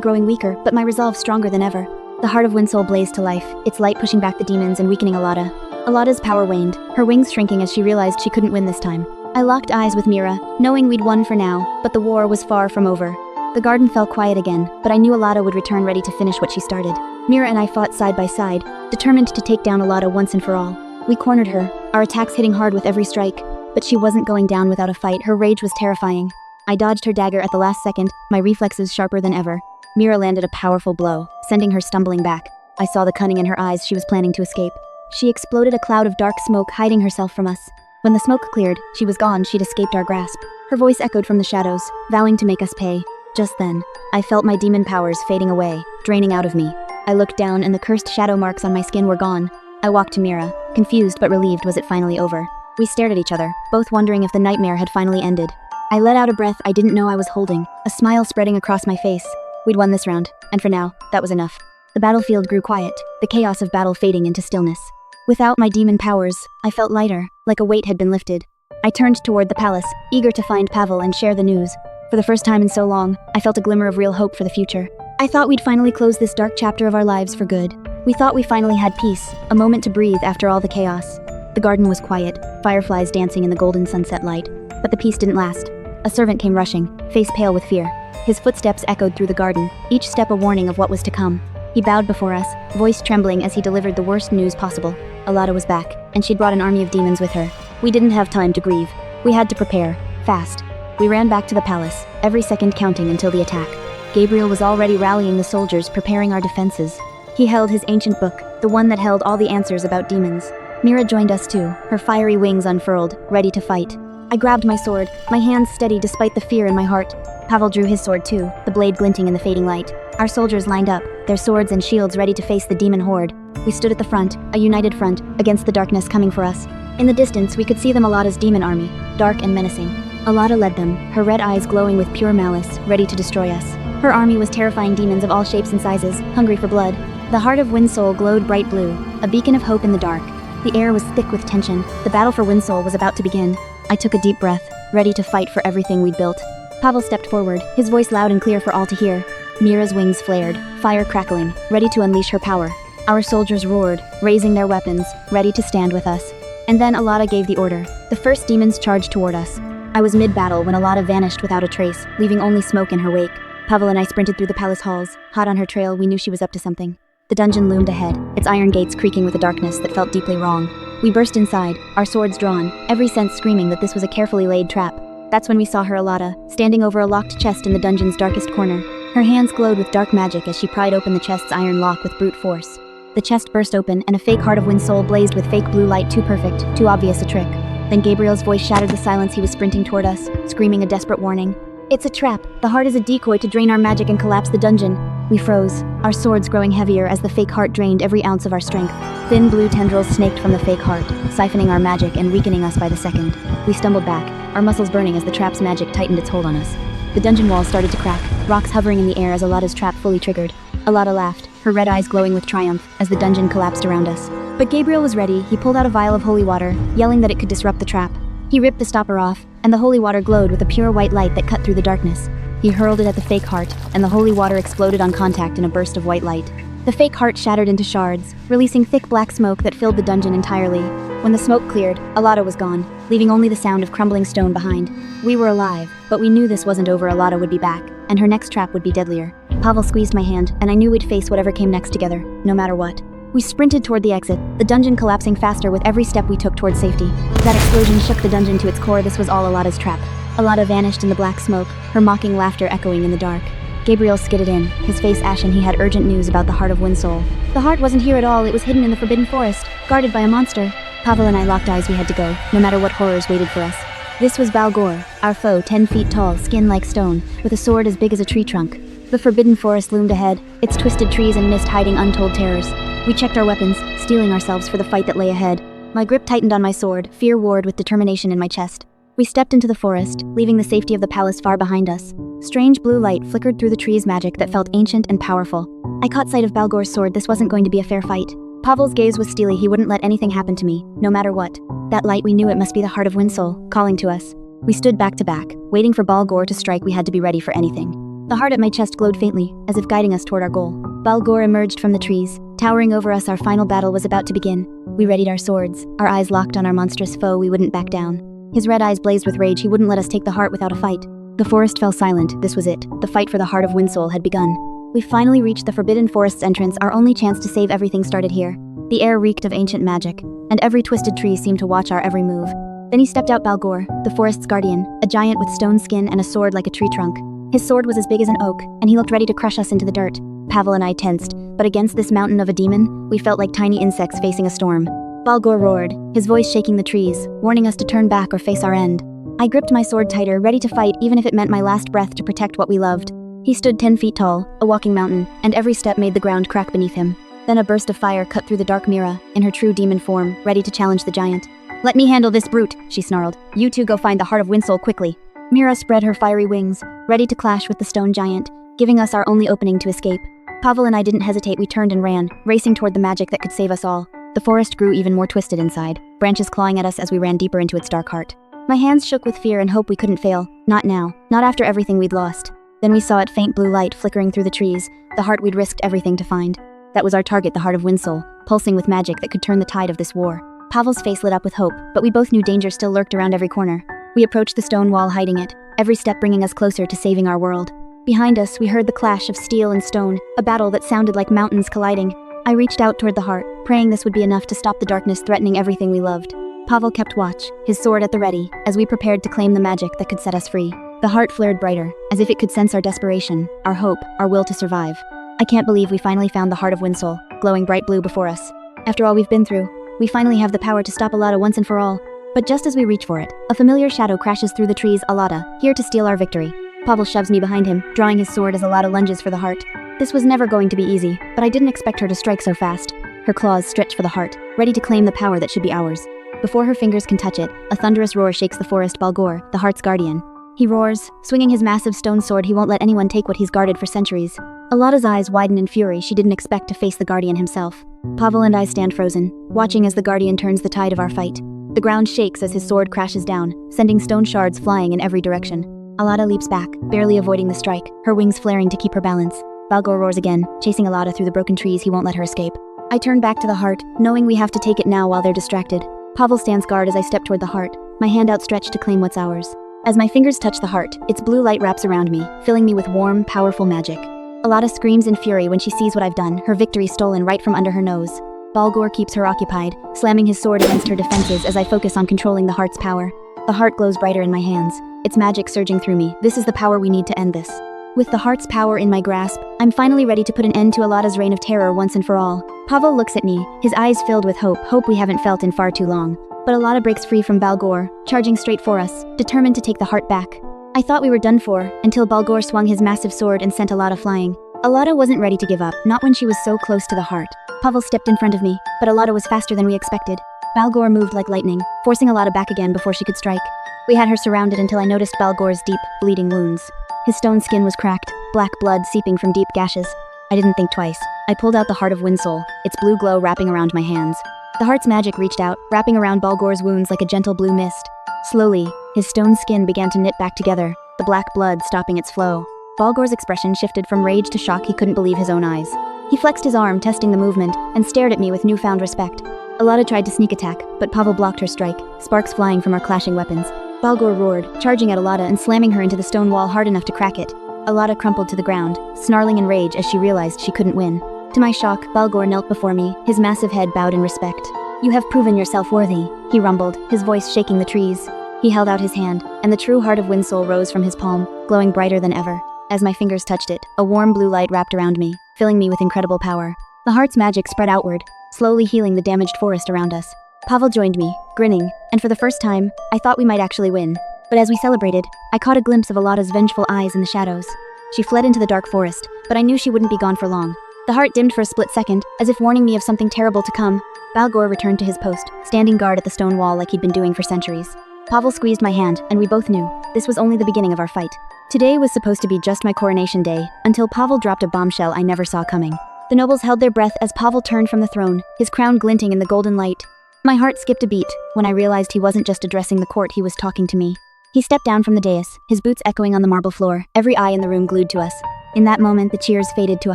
A: growing weaker, but my resolve stronger than ever. The heart of Windsoul blazed to life, its light pushing back the demons and weakening Alada. Alada's power waned, her wings shrinking as she realized she couldn't win this time. I locked eyes with Mira, knowing we'd won for now, but the war was far from over. The garden fell quiet again, but I knew Alada would return ready to finish what she started. Mira and I fought side by side, determined to take down Alada once and for all. We cornered her, our attacks hitting hard with every strike, but she wasn't going down without a fight. Her rage was terrifying. I dodged her dagger at the last second, my reflexes sharper than ever. Mira landed a powerful blow, sending her stumbling back. I saw the cunning in her eyes. She was planning to escape. She exploded a cloud of dark smoke, hiding herself from us. When the smoke cleared, she was gone. She'd escaped our grasp. Her voice echoed from the shadows, vowing to make us pay. Just then, I felt my demon powers fading away, draining out of me. I looked down and the cursed shadow marks on my skin were gone. I walked to Mira, confused but relieved. Was it finally over? We stared at each other, both wondering if the nightmare had finally ended. I let out a breath I didn't know I was holding, a smile spreading across my face. We'd won this round, and for now, that was enough. The battlefield grew quiet, the chaos of battle fading into stillness. Without my demon powers, I felt lighter, like a weight had been lifted. I turned toward the palace, eager to find Pavel and share the news. For the first time in so long, I felt a glimmer of real hope for the future. I thought we'd finally close this dark chapter of our lives for good. We thought we finally had peace, a moment to breathe after all the chaos. The garden was quiet, fireflies dancing in the golden sunset light. But the peace didn't last. A servant came rushing, face pale with fear. His footsteps echoed through the garden, each step a warning of what was to come. He bowed before us, voice trembling as he delivered the worst news possible. Alada was back, and she'd brought an army of demons with her. We didn't have time to grieve. We had to prepare, fast. We ran back to the palace, every second counting until the attack. Gabriel was already rallying the soldiers, preparing our defenses. He held his ancient book, the one that held all the answers about demons. Mira joined us too, her fiery wings unfurled, ready to fight. I grabbed my sword, my hands steady despite the fear in my heart. Pavel drew his sword too, the blade glinting in the fading light. Our soldiers lined up, their swords and shields ready to face the demon horde. We stood at the front, a united front, against the darkness coming for us. In the distance, we could see them Alada's demon army, dark and menacing. Alada led them, her red eyes glowing with pure malice, ready to destroy us. Her army was terrifying demons of all shapes and sizes, hungry for blood. The heart of Windsoul glowed bright blue, a beacon of hope in the dark. The air was thick with tension. The battle for Windsoul was about to begin. I took a deep breath, ready to fight for everything we'd built. Pavel stepped forward, his voice loud and clear for all to hear. Mira's wings flared, fire crackling, ready to unleash her power. Our soldiers roared, raising their weapons, ready to stand with us. And then Alada gave the order. The first demons charged toward us. I was mid-battle when Alada vanished without a trace, leaving only smoke in her wake. Pavel and I sprinted through the palace halls. Hot on her trail, we knew she was up to something. The dungeon loomed ahead, its iron gates creaking with a darkness that felt deeply wrong. We burst inside, our swords drawn, every sense screaming that this was a carefully laid trap. That's when we saw her Alada, standing over a locked chest in the dungeon's darkest corner. Her hands glowed with dark magic as she pried open the chest's iron lock with brute force. The chest burst open, and a fake heart of Windsoul blazed with fake blue light, too perfect, too obvious a trick. Then Gabriel's voice shattered the silence. He was sprinting toward us, screaming a desperate warning. It's a trap. The heart is a decoy to drain our magic and collapse the dungeon. We froze, our swords growing heavier as the fake heart drained every ounce of our strength. Thin blue tendrils snaked from the fake heart, siphoning our magic and weakening us by the second. We stumbled back, our muscles burning as the trap's magic tightened its hold on us. The dungeon walls started to crack, rocks hovering in the air as Alada's trap fully triggered. Alada laughed, her red eyes glowing with triumph as the dungeon collapsed around us. But Gabriel was ready. He pulled out a vial of holy water, yelling that it could disrupt the trap. He ripped the stopper off, and the holy water glowed with a pure white light that cut through the darkness. He hurled it at the fake heart, and the holy water exploded on contact in a burst of white light. The fake heart shattered into shards, releasing thick black smoke that filled the dungeon entirely. When the smoke cleared, Alada was gone, leaving only the sound of crumbling stone behind. We were alive, but we knew this wasn't over. Alada would be back, and her next trap would be deadlier. Pavel squeezed my hand, and I knew we'd face whatever came next together, no matter what. We sprinted toward the exit, the dungeon collapsing faster with every step we took toward safety. That explosion shook the dungeon to its core. This was all Alada's trap. Alada vanished in the black smoke, her mocking laughter echoing in the dark. Gabriel skidded in, his face ashen. He had urgent news about the heart of Windsoul. The heart wasn't here at all. It was hidden in the forbidden forest, guarded by a monster. Pavel and I locked eyes. We had to go, no matter what horrors waited for us. This was Balgor, our foe, 10 feet tall, skin like stone, with a sword as big as a tree trunk. The forbidden forest loomed ahead, its twisted trees and mist hiding untold terrors. We checked our weapons, steeling ourselves for the fight that lay ahead. My grip tightened on my sword, fear warred with determination in my chest. We stepped into the forest, leaving the safety of the palace far behind us. Strange blue light flickered through the trees, magic that felt ancient and powerful. I caught sight of Balgor's sword. This wasn't going to be a fair fight. Pavel's gaze was steely. He wouldn't let anything happen to me, no matter what. That light, we knew it must be the heart of Windsoul, calling to us. We stood back to back, waiting for Balgor to strike. We had to be ready for anything. The heart at my chest glowed faintly, as if guiding us toward our goal. Balgor emerged from the trees, towering over us. Our final battle was about to begin. We readied our swords, our eyes locked on our monstrous foe. We wouldn't back down. His red eyes blazed with rage. He wouldn't let us take the heart without a fight. The forest fell silent. This was it. The fight for the heart of Windsoul had begun. We finally reached the Forbidden Forest's entrance. Our only chance to save everything started here. The air reeked of ancient magic, and every twisted tree seemed to watch our every move. Then he stepped out, Balgor, the forest's guardian, a giant with stone skin and a sword like a tree trunk. His sword was as big as an oak, and he looked ready to crush us into the dirt. Pavel and I tensed, but against this mountain of a demon, we felt like tiny insects facing a storm. Balgor roared, his voice shaking the trees, warning us to turn back or face our end. I gripped my sword tighter, ready to fight even if it meant my last breath to protect what we loved. He stood 10 feet tall, a walking mountain, and every step made the ground crack beneath him. Then a burst of fire cut through the dark Mira, in her true demon form, ready to challenge the giant. "Let me handle this brute," she snarled. "You two go find the heart of Windsoul quickly." Mira spread her fiery wings, ready to clash with the stone giant, giving us our only opening to escape. Pavel and I didn't hesitate. We turned and ran, racing toward the magic that could save us all. The forest grew even more twisted inside, branches clawing at us as we ran deeper into its dark heart. My hands shook with fear and hope. We couldn't fail. Not now. Not after everything we'd lost. Then we saw it, faint blue light flickering through the trees, the heart we'd risked everything to find. That was our target, the heart of Windsoul, pulsing with magic that could turn the tide of this war. Pavel's face lit up with hope, but we both knew danger still lurked around every corner. We approached the stone wall, hiding it, every step bringing us closer to saving our world. Behind us, we heard the clash of steel and stone, a battle that sounded like mountains colliding. I reached out toward the heart, praying this would be enough to stop the darkness threatening everything we loved. Pavel kept watch, his sword at the ready, as we prepared to claim the magic that could set us free. The heart flared brighter, as if it could sense our desperation, our hope, our will to survive. I can't believe we finally found the heart of Windsoul, glowing bright blue before us. After all we've been through, we finally have the power to stop Alada once and for all. But just as we reach for it, a familiar shadow crashes through the trees. Alada, here to steal our victory. Pavel shoves me behind him, drawing his sword as Alada lunges for the heart. This was never going to be easy, but I didn't expect her to strike so fast. Her claws stretch for the heart, ready to claim the power that should be ours. Before her fingers can touch it, a thunderous roar shakes the forest. Balgor, the heart's guardian. He roars, swinging his massive stone sword. He won't let anyone take what he's guarded for centuries. Alada's eyes widen in fury. She didn't expect to face the guardian himself. Pavel and I stand frozen, watching as the guardian turns the tide of our fight. The ground shakes as his sword crashes down, sending stone shards flying in every direction. Alada leaps back, barely avoiding the strike, her wings flaring to keep her balance. Balgor roars again, chasing Alada through the broken trees. He won't let her escape. I turn back to the heart, knowing we have to take it now while they're distracted. Pavel stands guard as I step toward the heart, my hand outstretched to claim what's ours. As my fingers touch the heart, its blue light wraps around me, filling me with warm, powerful magic. Alada screams in fury when she sees what I've done, her victory stolen right from under her nose. Balgor keeps her occupied, slamming his sword against her defenses as I focus on controlling the heart's power. The heart glows brighter in my hands, its magic surging through me. This is the power we need to end this. With the heart's power in my grasp, I'm finally ready to put an end to Alada's reign of terror once and for all. Pavel looks at me, his eyes filled with hope we haven't felt in far too long. But Alada breaks free from Balgor, charging straight for us, determined to take the heart back. I thought we were done for, until Balgor swung his massive sword and sent Alada flying. Alada wasn't ready to give up, not when she was so close to the heart. Pavel stepped in front of me, but Alada was faster than we expected. Balgor moved like lightning, forcing Alada back again before she could strike. We had her surrounded until I noticed Balgor's deep, bleeding wounds. His stone skin was cracked, black blood seeping from deep gashes. I didn't think twice. I pulled out the heart of Windsoul, its blue glow wrapping around my hands. The heart's magic reached out, wrapping around Balgor's wounds like a gentle blue mist. Slowly, his stone skin began to knit back together, the black blood stopping its flow. Balgor's expression shifted from rage to shock. He couldn't believe his own eyes. He flexed his arm, testing the movement, and stared at me with newfound respect. Alada tried to sneak attack, but Pavel blocked her strike, sparks flying from our clashing weapons. Balgor roared, charging at Alada and slamming her into the stone wall hard enough to crack it. Alada crumpled to the ground, snarling in rage as she realized she couldn't win. To my shock, Balgor knelt before me, his massive head bowed in respect. "You have proven yourself worthy," he rumbled, his voice shaking the trees. He held out his hand, and the true heart of Windsoul rose from his palm, glowing brighter than ever. As my fingers touched it, a warm blue light wrapped around me, filling me with incredible power. The heart's magic spread outward, slowly healing the damaged forest around us. Pavel joined me, grinning, and for the first time, I thought we might actually win. But as we celebrated, I caught a glimpse of Alada's vengeful eyes in the shadows. She fled into the dark forest, but I knew she wouldn't be gone for long. The heart dimmed for a split second, as if warning me of something terrible to come. Balgor returned to his post, standing guard at the stone wall like he'd been doing for centuries. Pavel squeezed my hand, and we both knew this was only the beginning of our fight. Today was supposed to be just my coronation day, until Pavel dropped a bombshell I never saw coming. The nobles held their breath as Pavel turned from the throne, his crown glinting in the golden light. My heart skipped a beat when I realized he wasn't just addressing the court, he was talking to me. He stepped down from the dais, his boots echoing on the marble floor, every eye in the room glued to us. In that moment, the cheers faded to a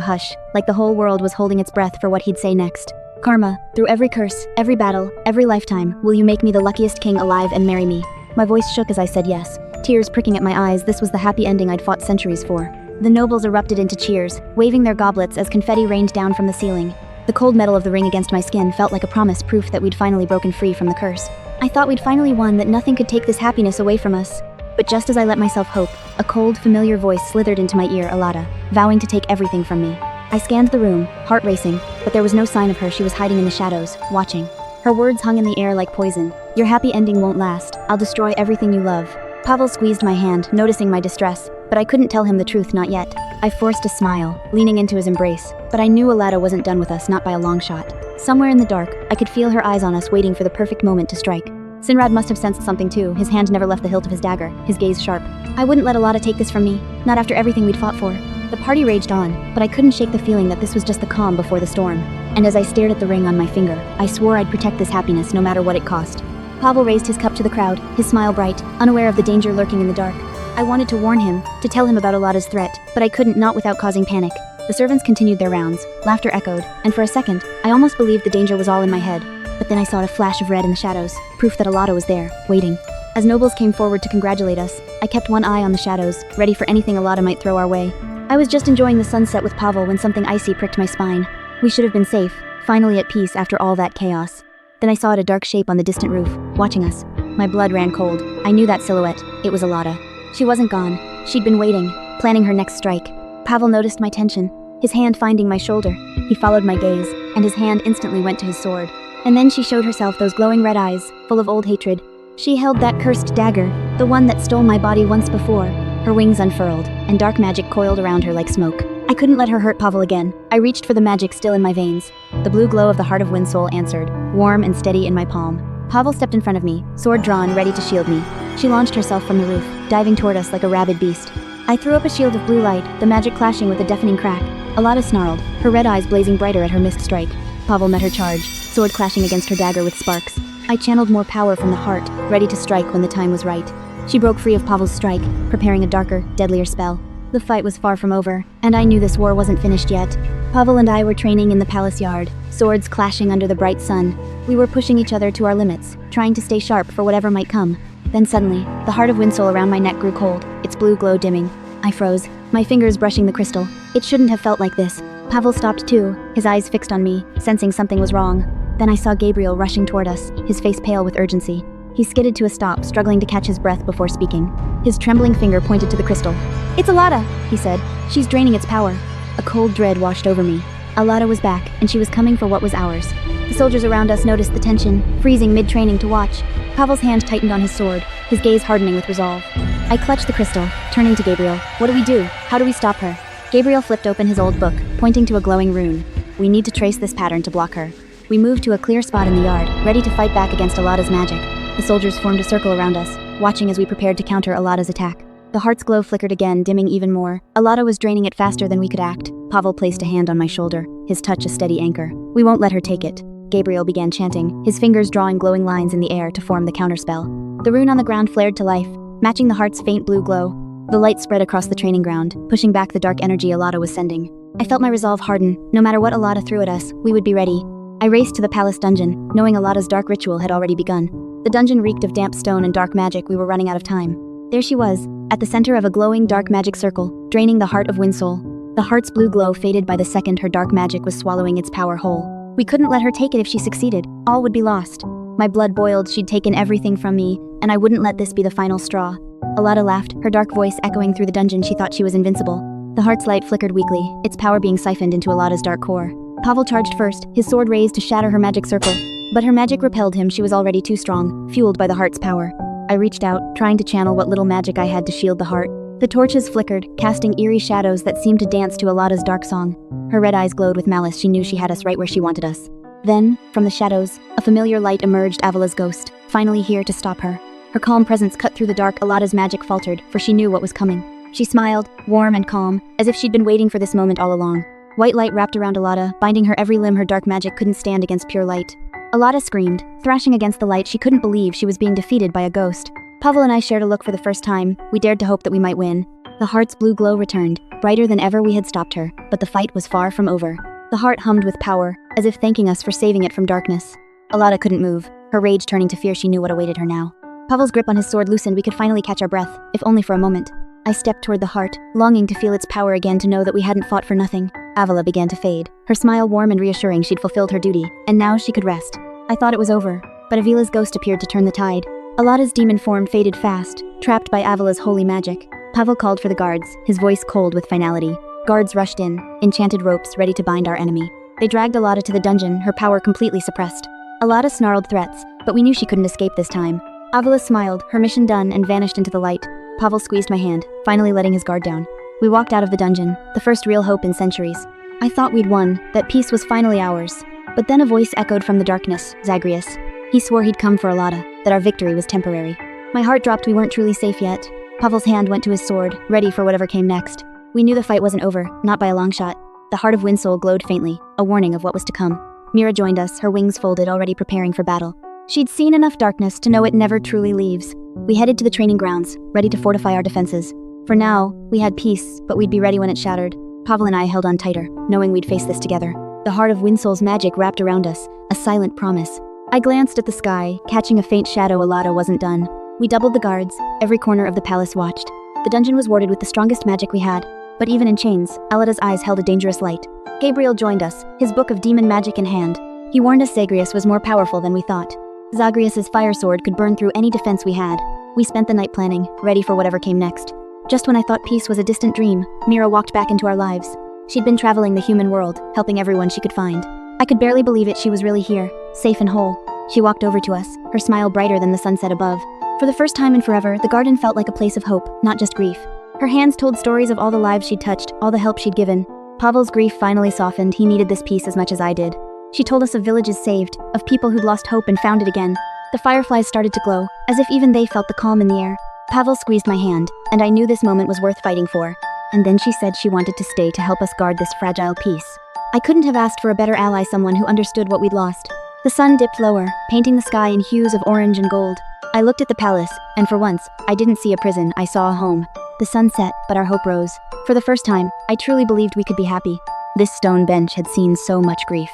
A: hush, like the whole world was holding its breath for what he'd say next. Karma, through every curse, every battle, every lifetime, will you make me the luckiest king alive and marry me? My voice shook as I said yes, tears pricking at my eyes. This was the happy ending I'd fought centuries for. The nobles erupted into cheers, waving their goblets as confetti rained down from the ceiling. The cold metal of the ring against my skin felt like a promise, proof that we'd finally broken free from the curse. I thought we'd finally won, that nothing could take this happiness away from us. But just as I let myself hope, a cold, familiar voice slithered into my ear, Alada, vowing to take everything from me. I scanned the room, heart racing, but there was no sign of her. She was hiding in the shadows, watching. Her words hung in the air like poison. Your happy ending won't last. I'll destroy everything you love. Pavel squeezed my hand, noticing my distress, but I couldn't tell him the truth, not yet. I forced a smile, leaning into his embrace, but I knew Alada wasn't done with us, not by a long shot. Somewhere in the dark, I could feel her eyes on us, waiting for the perfect moment to strike. Sinrad must have sensed something too. His hand never left the hilt of his dagger, his gaze sharp. I wouldn't let Alada take this from me, not after everything we'd fought for. The party raged on, but I couldn't shake the feeling that this was just the calm before the storm. And as I stared at the ring on my finger, I swore I'd protect this happiness no matter what it cost. Pavel raised his cup to the crowd, his smile bright, unaware of the danger lurking in the dark. I wanted to warn him, to tell him about Alada's threat, but I couldn't, not without causing panic. The servants continued their rounds, laughter echoed, and for a second, I almost believed the danger was all in my head. But then I saw a flash of red in the shadows, proof that Alada was there, waiting. As nobles came forward to congratulate us, I kept one eye on the shadows, ready for anything Alada might throw our way. I was just enjoying the sunset with Pavel when something icy pricked my spine. We should have been safe, finally at peace after all that chaos. Then I saw a dark shape on the distant roof, watching us. My blood ran cold. I knew that silhouette. It was Alada. She wasn't gone. She'd been waiting, planning her next strike. Pavel noticed my tension, his hand finding my shoulder. He followed my gaze, and his hand instantly went to his sword. And then she showed herself, those glowing red eyes, full of old hatred. She held that cursed dagger, the one that stole my body once before. Her wings unfurled, and dark magic coiled around her like smoke. I couldn't let her hurt Pavel again. I reached for the magic still in my veins. The blue glow of the heart of Windsoul answered, warm and steady in my palm. Pavel stepped in front of me, sword drawn, ready to shield me. She launched herself from the roof, diving toward us like a rabid beast. I threw up a shield of blue light, the magic clashing with a deafening crack. Alada snarled, her red eyes blazing brighter at her missed strike. Pavel met her charge, sword clashing against her dagger with sparks. I channeled more power from the heart, ready to strike when the time was right. She broke free of Pavel's strike, preparing a darker, deadlier spell. The fight was far from over, and I knew this war wasn't finished yet. Pavel and I were training in the palace yard, swords clashing under the bright sun. We were pushing each other to our limits, trying to stay sharp for whatever might come. Then suddenly, the heart of Windsoul around my neck grew cold, its blue glow dimming. I froze, my fingers brushing the crystal. It shouldn't have felt like this. Pavel stopped too, his eyes fixed on me, sensing something was wrong. Then I saw Gabriel rushing toward us, his face pale with urgency. He skidded to a stop, struggling to catch his breath before speaking. His trembling finger pointed to the crystal. "It's Alada," he said. "She's draining its power." A cold dread washed over me. Alada was back, and she was coming for what was ours. The soldiers around us noticed the tension, freezing mid-training to watch. Pavel's hand tightened on his sword, his gaze hardening with resolve. I clutched the crystal, turning to Gabriel. "What do we do? How do we stop her?" Gabriel flipped open his old book, pointing to a glowing rune. "We need to trace this pattern to block her." We moved to a clear spot in the yard, ready to fight back against Alada's magic. The soldiers formed a circle around us, watching as we prepared to counter Alada's attack. The heart's glow flickered again, dimming even more. Alada was draining it faster than we could act. Pavel placed a hand on my shoulder, his touch a steady anchor. "We won't let her take it." Gabriel began chanting, his fingers drawing glowing lines in the air to form the counterspell. The rune on the ground flared to life, matching the heart's faint blue glow. The light spread across the training ground, pushing back the dark energy Alada was sending. I felt my resolve harden. No matter what Alada threw at us, we would be ready. I raced to the palace dungeon, knowing Alada's dark ritual had already begun. The dungeon reeked of damp stone and dark magic. We were running out of time. There she was, at the center of a glowing dark magic circle, draining the heart of Windsoul. The heart's blue glow faded by the second her dark magic was swallowing its power whole. We couldn't let her take it. If she succeeded, all would be lost. My blood boiled. She'd taken everything from me, and I wouldn't let this be the final straw. Alada laughed, her dark voice echoing through the dungeon. She thought she was invincible. The heart's light flickered weakly, its power being siphoned into Alada's dark core. Pavel charged first, his sword raised to shatter her magic circle. But her magic repelled him. She was already too strong, fueled by the heart's power. I reached out, trying to channel what little magic I had to shield the heart. The torches flickered, casting eerie shadows that seemed to dance to Alada's dark song. Her red eyes glowed with malice. She knew she had us right where she wanted us. Then, from the shadows, a familiar light emerged, Avala's ghost, finally here to stop her. Her calm presence cut through the dark. Alada's magic faltered, for she knew what was coming. She smiled, warm and calm, as if she'd been waiting for this moment all along. White light wrapped around Alada, binding her every limb. Her dark magic couldn't stand against pure light. Alada screamed, thrashing against the light. She couldn't believe she was being defeated by a ghost. Pavel and I shared a look for the first time. We dared to hope that we might win. The heart's blue glow returned, brighter than ever. We had stopped her, but the fight was far from over. The heart hummed with power, as if thanking us for saving it from darkness. Alada couldn't move, her rage turning to fear. She knew what awaited her now. Pavel's grip on his sword loosened. We could finally catch our breath, if only for a moment. I stepped toward the heart, longing to feel its power again, to know that we hadn't fought for nothing. Avila began to fade, her smile warm and reassuring. She'd fulfilled her duty, and now she could rest. I thought it was over, but Avila's ghost appeared to turn the tide. Alada's demon form faded fast, trapped by Avila's holy magic. Pavel called for the guards, his voice cold with finality. Guards rushed in, enchanted ropes ready to bind our enemy. They dragged Alada to the dungeon, her power completely suppressed. Alada snarled threats, but we knew she couldn't escape this time. Avila smiled, her mission done, and vanished into the light. Pavel squeezed my hand, finally letting his guard down. We walked out of the dungeon, the first real hope in centuries. I thought we'd won, that peace was finally ours. But then a voice echoed from the darkness, Zagreus. He swore he'd come for Alada, that our victory was temporary. My heart dropped. We weren't truly safe yet. Pavel's hand went to his sword, ready for whatever came next. We knew the fight wasn't over, not by a long shot. The heart of Windsoul glowed faintly, a warning of what was to come. Mira joined us, her wings folded, already preparing for battle. She'd seen enough darkness to know it never truly leaves. We headed to the training grounds, ready to fortify our defenses. For now, we had peace, but we'd be ready when it shattered. Pavel and I held on tighter, knowing we'd face this together. The heart of Windsoul's magic wrapped around us, a silent promise. I glanced at the sky, catching a faint shadow. Alada wasn't done. We doubled the guards, every corner of the palace watched. The dungeon was warded with the strongest magic we had, but even in chains, Alada's eyes held a dangerous light. Gabriel joined us, his book of demon magic in hand. He warned us Zagreus was more powerful than we thought. Zagreus's fire sword could burn through any defense we had. We spent the night planning, ready for whatever came next. Just when I thought peace was a distant dream, Mira walked back into our lives. She'd been traveling the human world, helping everyone she could find. I could barely believe it. She was really here, safe and whole. She walked over to us, her smile brighter than the sunset above. For the first time in forever, the garden felt like a place of hope, not just grief. Her hands told stories of all the lives she'd touched, all the help she'd given. Pavel's grief finally softened. He needed this peace as much as I did. She told us of villages saved, of people who'd lost hope and found it again. The fireflies started to glow, as if even they felt the calm in the air. Pavel squeezed my hand, and I knew this moment was worth fighting for. And then she said she wanted to stay to help us guard this fragile peace. I couldn't have asked for a better ally, someone who understood what we'd lost. The sun dipped lower, painting the sky in hues of orange and gold. I looked at the palace, and for once, I didn't see a prison, I saw a home. The sun set, but our hope rose. For the first time, I truly believed we could be happy. This stone bench had seen so much grief.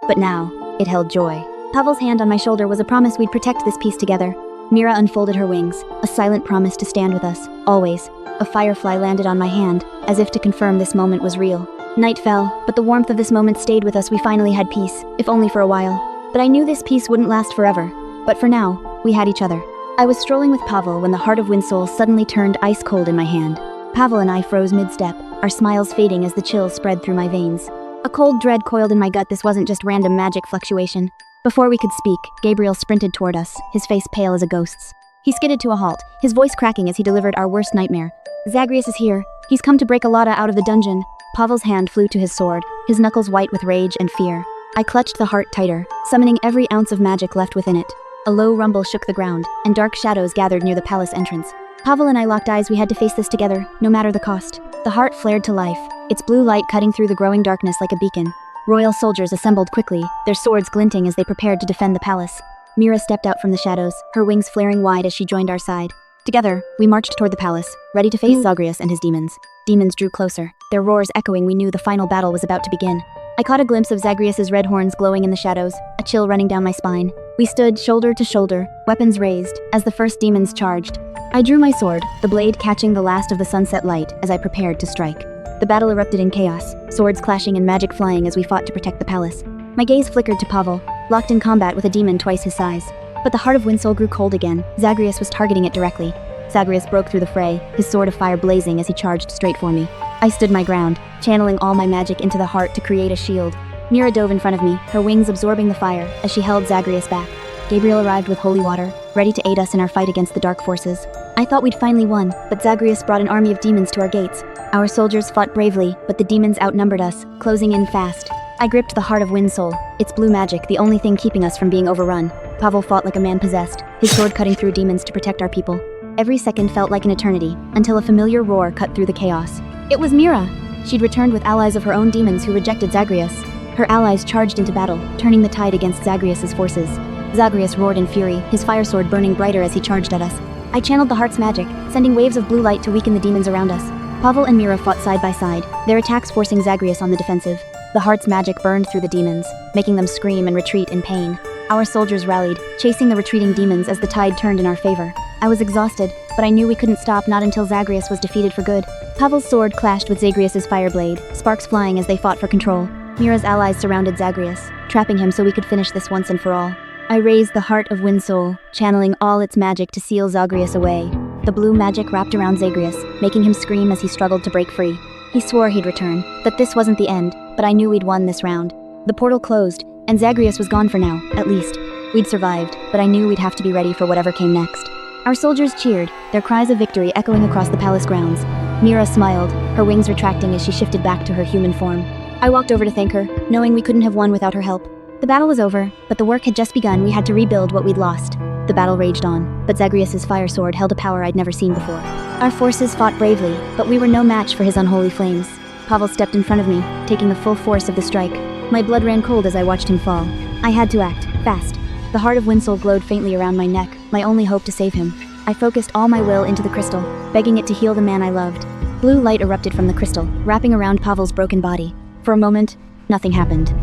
A: But now, it held joy. Pavel's hand on my shoulder was a promise we'd protect this peace together. Mira unfolded her wings, a silent promise to stand with us, always. A firefly landed on my hand, as if to confirm this moment was real. Night fell, but the warmth of this moment stayed with us. We finally had peace, if only for a while. But I knew this peace wouldn't last forever. But for now, we had each other. I was strolling with Pavel when the heart of Windsoul suddenly turned ice cold in my hand. Pavel and I froze mid-step, our smiles fading as the chills spread through my veins. A cold dread coiled in my gut. This wasn't just random magic fluctuation. Before we could speak, Gabriel sprinted toward us, his face pale as a ghost's. He skidded to a halt, his voice cracking as he delivered our worst nightmare. Zagreus is here. He's come to break Alada out of the dungeon. Pavel's hand flew to his sword, his knuckles white with rage and fear. I clutched the heart tighter, summoning every ounce of magic left within it. A low rumble shook the ground, and dark shadows gathered near the palace entrance. Pavel and I locked eyes. We had to face this together, no matter the cost. The heart flared to life, its blue light cutting through the growing darkness like a beacon. Royal soldiers assembled quickly, their swords glinting as they prepared to defend the palace. Mira stepped out from the shadows, her wings flaring wide as she joined our side. Together, we marched toward the palace, ready to face Zagreus and his demons. Demons drew closer, their roars echoing. We knew the final battle was about to begin. I caught a glimpse of Zagreus's red horns glowing in the shadows, a chill running down my spine. We stood shoulder to shoulder, weapons raised, as the first demons charged. I drew my sword, the blade catching the last of the sunset light as I prepared to strike. The battle erupted in chaos, swords clashing and magic flying as we fought to protect the palace. My gaze flickered to Pavel, locked in combat with a demon twice his size. But the heart of Windsoul grew cold again. Zagreus was targeting it directly. Zagreus broke through the fray, his sword of fire blazing as he charged straight for me. I stood my ground, channeling all my magic into the heart to create a shield. Mira dove in front of me, her wings absorbing the fire as she held Zagreus back. Gabriel arrived with holy water, ready to aid us in our fight against the dark forces. I thought we'd finally won, but Zagreus brought an army of demons to our gates. Our soldiers fought bravely, but the demons outnumbered us, closing in fast. I gripped the heart of Windsoul, its blue magic the only thing keeping us from being overrun. Pavel fought like a man possessed, his sword cutting through demons to protect our people. Every second felt like an eternity, until a familiar roar cut through the chaos. It was Mira! She'd returned with allies of her own demons who rejected Zagreus. Her allies charged into battle, turning the tide against Zagreus' forces. Zagreus roared in fury, his fire sword burning brighter as he charged at us. I channeled the heart's magic, sending waves of blue light to weaken the demons around us. Pavel and Mira fought side by side, their attacks forcing Zagreus on the defensive. The heart's magic burned through the demons, making them scream and retreat in pain. Our soldiers rallied, chasing the retreating demons as the tide turned in our favor. I was exhausted, but I knew we couldn't stop not until Zagreus was defeated for good. Pavel's sword clashed with Zagreus' fire blade, sparks flying as they fought for control. Mira's allies surrounded Zagreus, trapping him so we could finish this once and for all. I raised the heart of Windsoul, channeling all its magic to seal Zagreus away. The blue magic wrapped around Zagreus, making him scream as he struggled to break free. He swore he'd return, that this wasn't the end, but I knew we'd won this round. The portal closed, and Zagreus was gone for now, at least. We'd survived, but I knew we'd have to be ready for whatever came next. Our soldiers cheered, their cries of victory echoing across the palace grounds. Mira smiled, her wings retracting as she shifted back to her human form. I walked over to thank her, knowing we couldn't have won without her help. The battle was over, but the work had just begun. We had to rebuild what we'd lost. The battle raged on, but Zagreus' fire sword held a power I'd never seen before. Our forces fought bravely, but we were no match for his unholy flames. Pavel stepped in front of me, taking the full force of the strike. My blood ran cold as I watched him fall. I had to act, fast. The heart of Windsoul glowed faintly around my neck, my only hope to save him. I focused all my will into the crystal, begging it to heal the man I loved. Blue light erupted from the crystal, wrapping around Pavel's broken body. For a moment, nothing happened.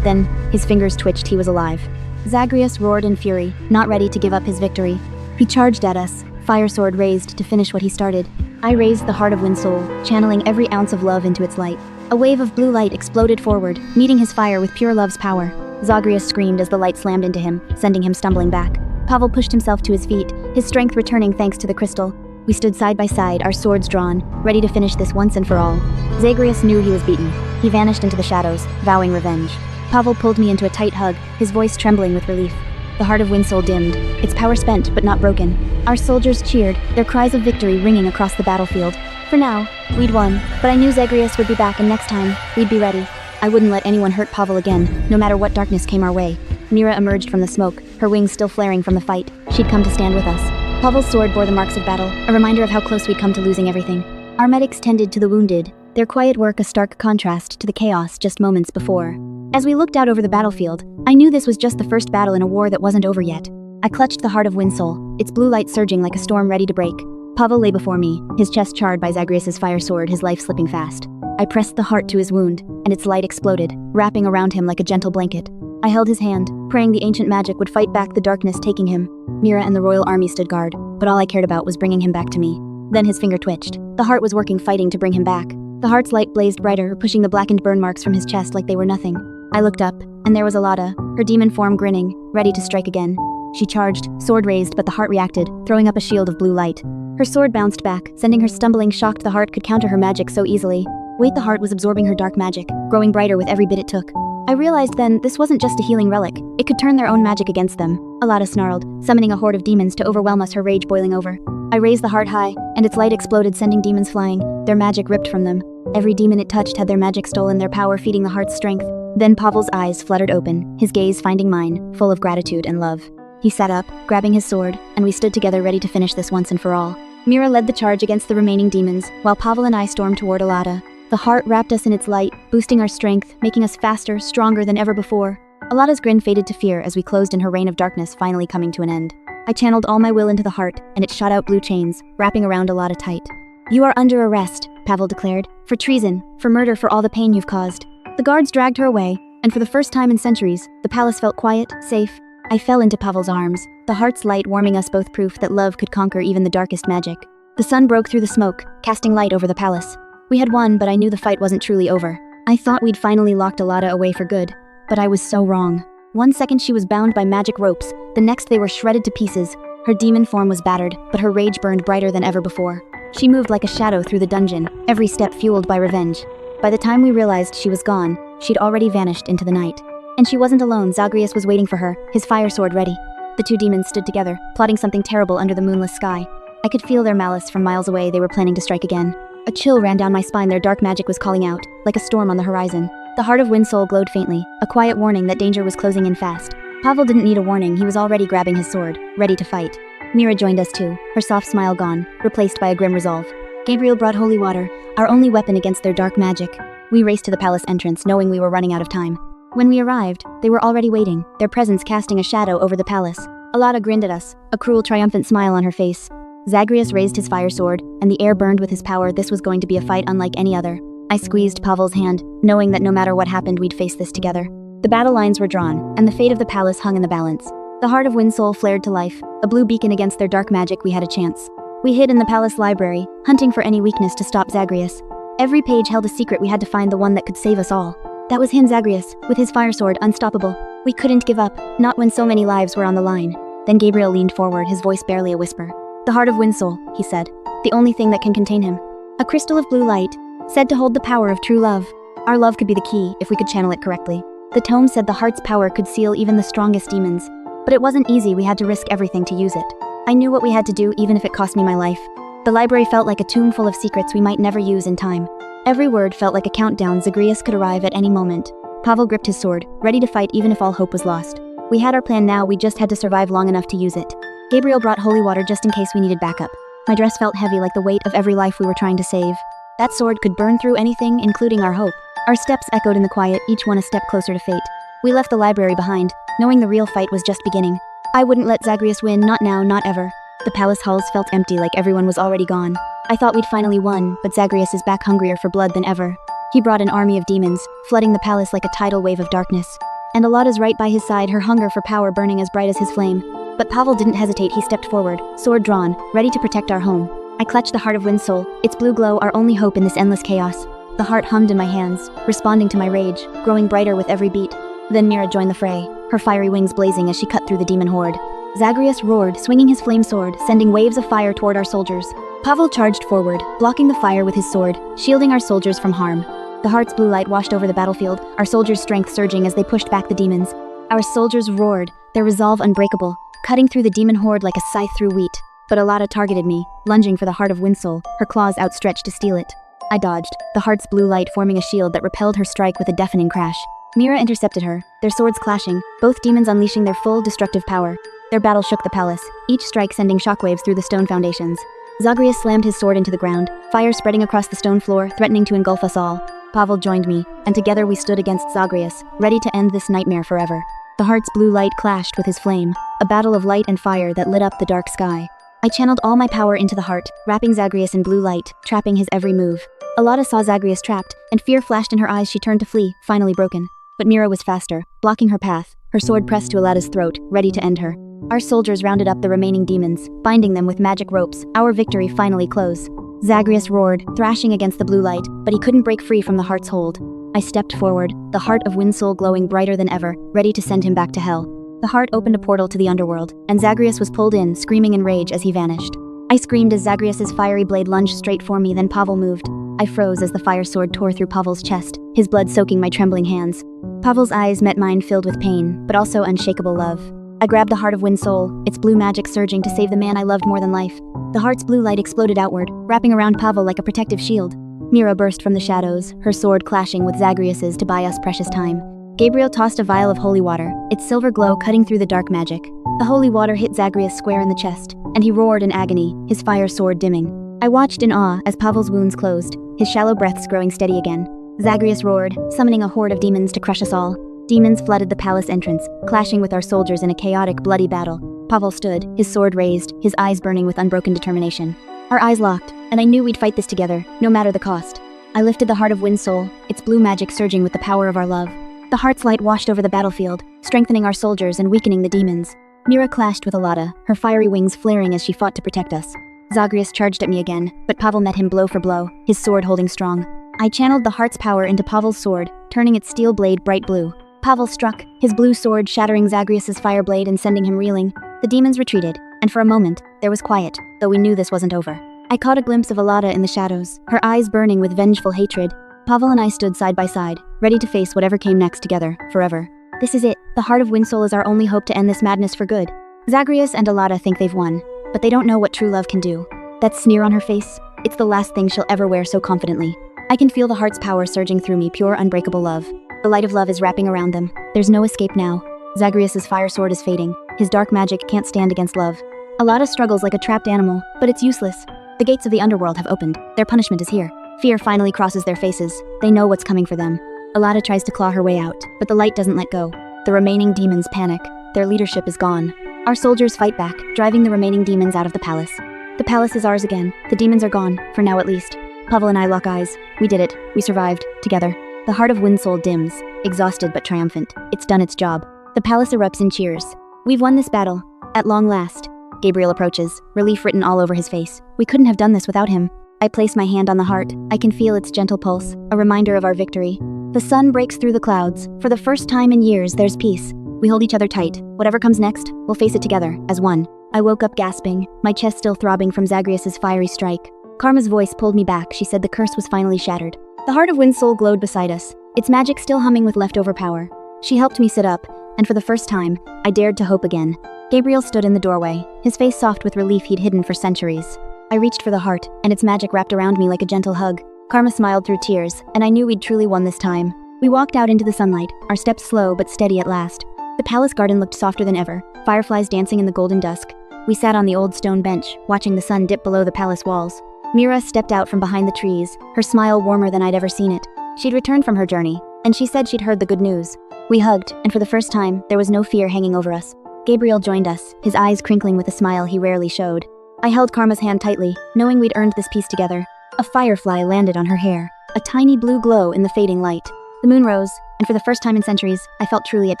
A: Then, his fingers twitched. He was alive. Zagreus roared in fury, not ready to give up his victory. He charged at us, fire sword raised to finish what he started. I raised the heart of Windsoul, channeling every ounce of love into its light. A wave of blue light exploded forward, meeting his fire with pure love's power. Zagreus screamed as the light slammed into him, sending him stumbling back. Pavel pushed himself to his feet, his strength returning thanks to the crystal. We stood side by side, our swords drawn, ready to finish this once and for all. Zagreus knew he was beaten. He vanished into the shadows, vowing revenge. Pavel pulled me into a tight hug, his voice trembling with relief. The heart of Windsoul dimmed, its power spent but not broken. Our soldiers cheered, their cries of victory ringing across the battlefield. For now, we'd won, but I knew Zagreus would be back, and next time, we'd be ready. I wouldn't let anyone hurt Pavel again, no matter what darkness came our way. Mira emerged from the smoke, her wings still flaring from the fight. She'd come to stand with us. Pavel's sword bore the marks of battle, a reminder of how close we'd come to losing everything. Our medics tended to the wounded, their quiet work a stark contrast to the chaos just moments before. As we looked out over the battlefield, I knew this was just the first battle in a war that wasn't over yet. I clutched the heart of Windsoul, its blue light surging like a storm ready to break. Pavel lay before me, his chest charred by Zagreus' fire sword, his life slipping fast. I pressed the heart to his wound, and its light exploded, wrapping around him like a gentle blanket. I held his hand, praying the ancient magic would fight back the darkness taking him. Mira and the royal army stood guard, but all I cared about was bringing him back to me. Then his finger twitched. The heart was working, fighting to bring him back. The heart's light blazed brighter, pushing the blackened burn marks from his chest like they were nothing. I looked up, and there was Alada, her demon form grinning, ready to strike again. She charged, sword raised, but the heart reacted, throwing up a shield of blue light. Her sword bounced back, sending her stumbling, shocked. The heart could counter her magic so easily. Wait, the heart was absorbing her dark magic, growing brighter with every bit it took. I realized then this wasn't just a healing relic, it could turn their own magic against them. Alada snarled, summoning a horde of demons to overwhelm us, her rage boiling over. I raised the heart high, and its light exploded, sending demons flying, their magic ripped from them. Every demon it touched had their magic stolen, their power feeding the heart's strength. Then Pavel's eyes fluttered open, his gaze finding mine, full of gratitude and love. He sat up, grabbing his sword, and we stood together ready to finish this once and for all. Mira led the charge against the remaining demons, while Pavel and I stormed toward Alada. The heart wrapped us in its light, boosting our strength, making us faster, stronger than ever before. Alada's grin faded to fear as we closed in, her reign of darkness finally coming to an end. I channeled all my will into the heart, and it shot out blue chains, wrapping around Alada tight. "You are under arrest," Pavel declared, "for treason, for murder, for all the pain you've caused." The guards dragged her away, and for the first time in centuries, the palace felt quiet, safe. I fell into Pavel's arms, the heart's light warming us both, proof that love could conquer even the darkest magic. The sun broke through the smoke, casting light over the palace. We had won, but I knew the fight wasn't truly over. I thought we'd finally locked Alada away for good, but I was so wrong. One second she was bound by magic ropes, the next they were shredded to pieces. Her demon form was battered, but her rage burned brighter than ever before. She moved like a shadow through the dungeon, every step fueled by revenge. By the time we realized she was gone, she'd already vanished into the night. And she wasn't alone. Zagreus was waiting for her, his fire sword ready. The two demons stood together, plotting something terrible under the moonless sky. I could feel their malice from miles away. They were planning to strike again. A chill ran down my spine. Their dark magic was calling out, like a storm on the horizon. The heart of Windsoul glowed faintly, a quiet warning that danger was closing in fast. Pavel didn't need a warning, he was already grabbing his sword, ready to fight. Mira joined us too, her soft smile gone, replaced by a grim resolve. Gabriel brought holy water, our only weapon against their dark magic. We raced to the palace entrance, knowing we were running out of time. When we arrived, they were already waiting, their presence casting a shadow over the palace. Alada grinned at us, a cruel, triumphant smile on her face. Zagreus raised his fire sword, and the air burned with his power. This was going to be a fight unlike any other. I squeezed Pavel's hand, knowing that no matter what happened, we'd face this together. The battle lines were drawn, and the fate of the palace hung in the balance. The heart of Windsoul flared to life, a blue beacon against their dark magic. We had a chance. We hid in the palace library, hunting for any weakness to stop Zagreus. Every page held a secret. We had to find the one that could save us all. That was him, Zagreus, with his fire sword, unstoppable. We couldn't give up, not when so many lives were on the line. Then Gabriel leaned forward, his voice barely a whisper. The heart of Windsoul, he said. The only thing that can contain him. A crystal of blue light, said to hold the power of true love. Our love could be the key, if we could channel it correctly. The tome said the heart's power could seal even the strongest demons. But it wasn't easy, we had to risk everything to use it. I knew what we had to do, even if it cost me my life. The library felt like a tomb full of secrets we might never use in time. Every word felt like a countdown. Zagreus could arrive at any moment. Pavel gripped his sword, ready to fight even if all hope was lost. We had our plan now, we just had to survive long enough to use it. Gabriel brought holy water just in case we needed backup. My dress felt heavy, like the weight of every life we were trying to save. That sword could burn through anything, including our hope. Our steps echoed in the quiet, each one a step closer to fate. We left the library behind, knowing the real fight was just beginning. I wouldn't let Zagreus win, not now, not ever. The palace halls felt empty, like everyone was already gone. I thought we'd finally won, but Zagreus is back, hungrier for blood than ever. He brought an army of demons, flooding the palace like a tidal wave of darkness. And Alada's right by his side, her hunger for power burning as bright as his flame. But Pavel didn't hesitate, he stepped forward, sword drawn, ready to protect our home. I clutched the heart of Windsoul, its blue glow our only hope in this endless chaos. The heart hummed in my hands, responding to my rage, growing brighter with every beat. Then Mira joined the fray, her fiery wings blazing as she cut through the demon horde. Zagreus roared, swinging his flame sword, sending waves of fire toward our soldiers. Pavel charged forward, blocking the fire with his sword, shielding our soldiers from harm. The heart's blue light washed over the battlefield, our soldiers' strength surging as they pushed back the demons. Our soldiers roared, their resolve unbreakable, cutting through the demon horde like a scythe through wheat. But Alada targeted me, lunging for the heart of Windsoul, her claws outstretched to steal it. I dodged, the heart's blue light forming a shield that repelled her strike with a deafening crash. Mira intercepted her, their swords clashing, both demons unleashing their full destructive power. Their battle shook the palace, each strike sending shockwaves through the stone foundations. Zagreus slammed his sword into the ground, fire spreading across the stone floor, threatening to engulf us all. Pavel joined me, and together we stood against Zagreus, ready to end this nightmare forever. The heart's blue light clashed with his flame, a battle of light and fire that lit up the dark sky. I channeled all my power into the heart, wrapping Zagreus in blue light, trapping his every move. Alada saw Zagreus trapped, and fear flashed in her eyes. She turned to flee, finally broken. But Mira was faster, blocking her path, her sword pressed to Alada's throat, ready to end her. Our soldiers rounded up the remaining demons, binding them with magic ropes, our victory finally close. Zagreus roared, thrashing against the blue light, but he couldn't break free from the heart's hold. I stepped forward, the heart of Windsoul glowing brighter than ever, ready to send him back to hell. The heart opened a portal to the underworld, and Zagreus was pulled in, screaming in rage as he vanished. I screamed as Zagreus's fiery blade lunged straight for me, then Pavel moved. I froze as the fire sword tore through Pavel's chest, his blood soaking my trembling hands. Pavel's eyes met mine, filled with pain, but also unshakable love. I grabbed the heart of Windsoul, its blue magic surging to save the man I loved more than life. The heart's blue light exploded outward, wrapping around Pavel like a protective shield. Mira burst from the shadows, her sword clashing with Zagreus's to buy us precious time. Gabriel tossed a vial of holy water, its silver glow cutting through the dark magic. The holy water hit Zagreus square in the chest, and he roared in agony, his fire sword dimming. I watched in awe as Pavel's wounds closed, his shallow breaths growing steady again. Zagreus roared, summoning a horde of demons to crush us all. Demons flooded the palace entrance, clashing with our soldiers in a chaotic, bloody battle. Pavel stood, his sword raised, his eyes burning with unbroken determination. Our eyes locked, and I knew we'd fight this together, no matter the cost. I lifted the heart of Windsoul, its blue magic surging with the power of our love. The heart's light washed over the battlefield, strengthening our soldiers and weakening the demons. Mira clashed with Alada, her fiery wings flaring as she fought to protect us. Zagreus charged at me again, but Pavel met him blow for blow, his sword holding strong. I channeled the heart's power into Pavel's sword, turning its steel blade bright blue. Pavel struck, his blue sword shattering Zagreus's fire blade and sending him reeling. The demons retreated, and for a moment, there was quiet, though we knew this wasn't over. I caught a glimpse of Alada in the shadows, her eyes burning with vengeful hatred. Pavel and I stood side by side, ready to face whatever came next together, forever. This is it. The heart of Windsoul is our only hope to end this madness for good. Zagreus and Alada think they've won, but they don't know what true love can do. That sneer on her face, it's the last thing she'll ever wear so confidently. I can feel the heart's power surging through me, pure unbreakable love. The light of love is wrapping around them. There's no escape now. Zagreus' fire sword is fading. His dark magic can't stand against love. Alada struggles like a trapped animal, but it's useless. The gates of the underworld have opened. Their punishment is here. Fear finally crosses their faces. They know what's coming for them. Alada tries to claw her way out, but the light doesn't let go. The remaining demons panic. Their leadership is gone. Our soldiers fight back, driving the remaining demons out of the palace. The palace is ours again. The demons are gone, for now at least. Pavel and I lock eyes. We did it. We survived, together. The heart of Windsoul dims, exhausted but triumphant. It's done its job. The palace erupts in cheers. We've won this battle. At long last. Gabriel approaches, relief written all over his face. We couldn't have done this without him. I place my hand on the heart. I can feel its gentle pulse, a reminder of our victory. The sun breaks through the clouds. For the first time in years, there's peace. We hold each other tight. Whatever comes next, we'll face it together, as one. I woke up gasping, my chest still throbbing from Zagreus' fiery strike. Karma's voice pulled me back. She said the curse was finally shattered. The heart of Windsoul glowed beside us, its magic still humming with leftover power. She helped me sit up, and for the first time, I dared to hope again. Gabriel stood in the doorway, his face soft with relief he'd hidden for centuries. I reached for the heart, and its magic wrapped around me like a gentle hug. Karma smiled through tears, and I knew we'd truly won this time. We walked out into the sunlight, our steps slow but steady at last. The palace garden looked softer than ever, fireflies dancing in the golden dusk. We sat on the old stone bench, watching the sun dip below the palace walls. Mira stepped out from behind the trees, her smile warmer than I'd ever seen it. She'd returned from her journey, and she said she'd heard the good news. We hugged, and for the first time, there was no fear hanging over us. Gabriel joined us, his eyes crinkling with a smile he rarely showed. I held Karma's hand tightly, knowing we'd earned this peace together. A firefly landed on her hair, a tiny blue glow in the fading light. The moon rose, and for the first time in centuries, I felt truly at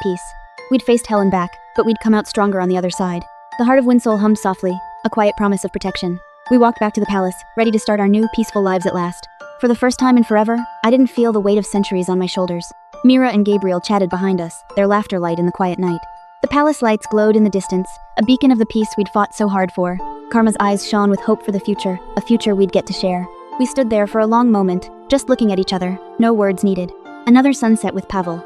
A: peace. We'd faced hell and back, but we'd come out stronger on the other side. The heart of Windsoul hummed softly, a quiet promise of protection. We walked back to the palace, ready to start our new, peaceful lives at last. For the first time in forever, I didn't feel the weight of centuries on my shoulders. Mira and Gabriel chatted behind us, their laughter light in the quiet night. The palace lights glowed in the distance, a beacon of the peace we'd fought so hard for. Karma's eyes shone with hope for the future, a future we'd get to share. We stood there for a long moment, just looking at each other, no words needed. Another sunset with Pavel.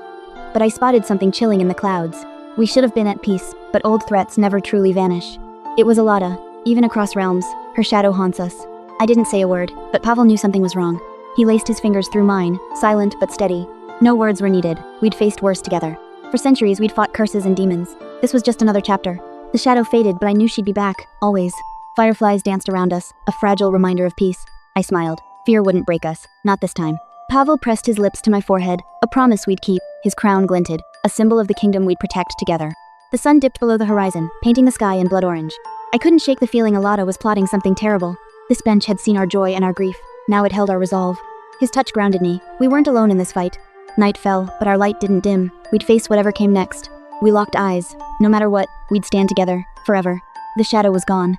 A: But I spotted something chilling in the clouds. We should have been at peace, but old threats never truly vanish. It was Alada, even across realms, her shadow haunts us. I didn't say a word, but Pavel knew something was wrong. He laced his fingers through mine, silent but steady. No words were needed. We'd faced worse together. For centuries, we'd fought curses and demons. This was just another chapter. The shadow faded, but I knew she'd be back, always. Fireflies danced around us, a fragile reminder of peace. I smiled. Fear wouldn't break us, not this time. Pavel pressed his lips to my forehead, a promise we'd keep. His crown glinted, a symbol of the kingdom we'd protect together. The sun dipped below the horizon, painting the sky in blood orange. I couldn't shake the feeling Alada was plotting something terrible. This bench had seen our joy and our grief. Now it held our resolve. His touch grounded me. We weren't alone in this fight. Night fell, but our light didn't dim. We'd face whatever came next. We locked eyes. No matter what, we'd stand together, forever. The shadow was gone.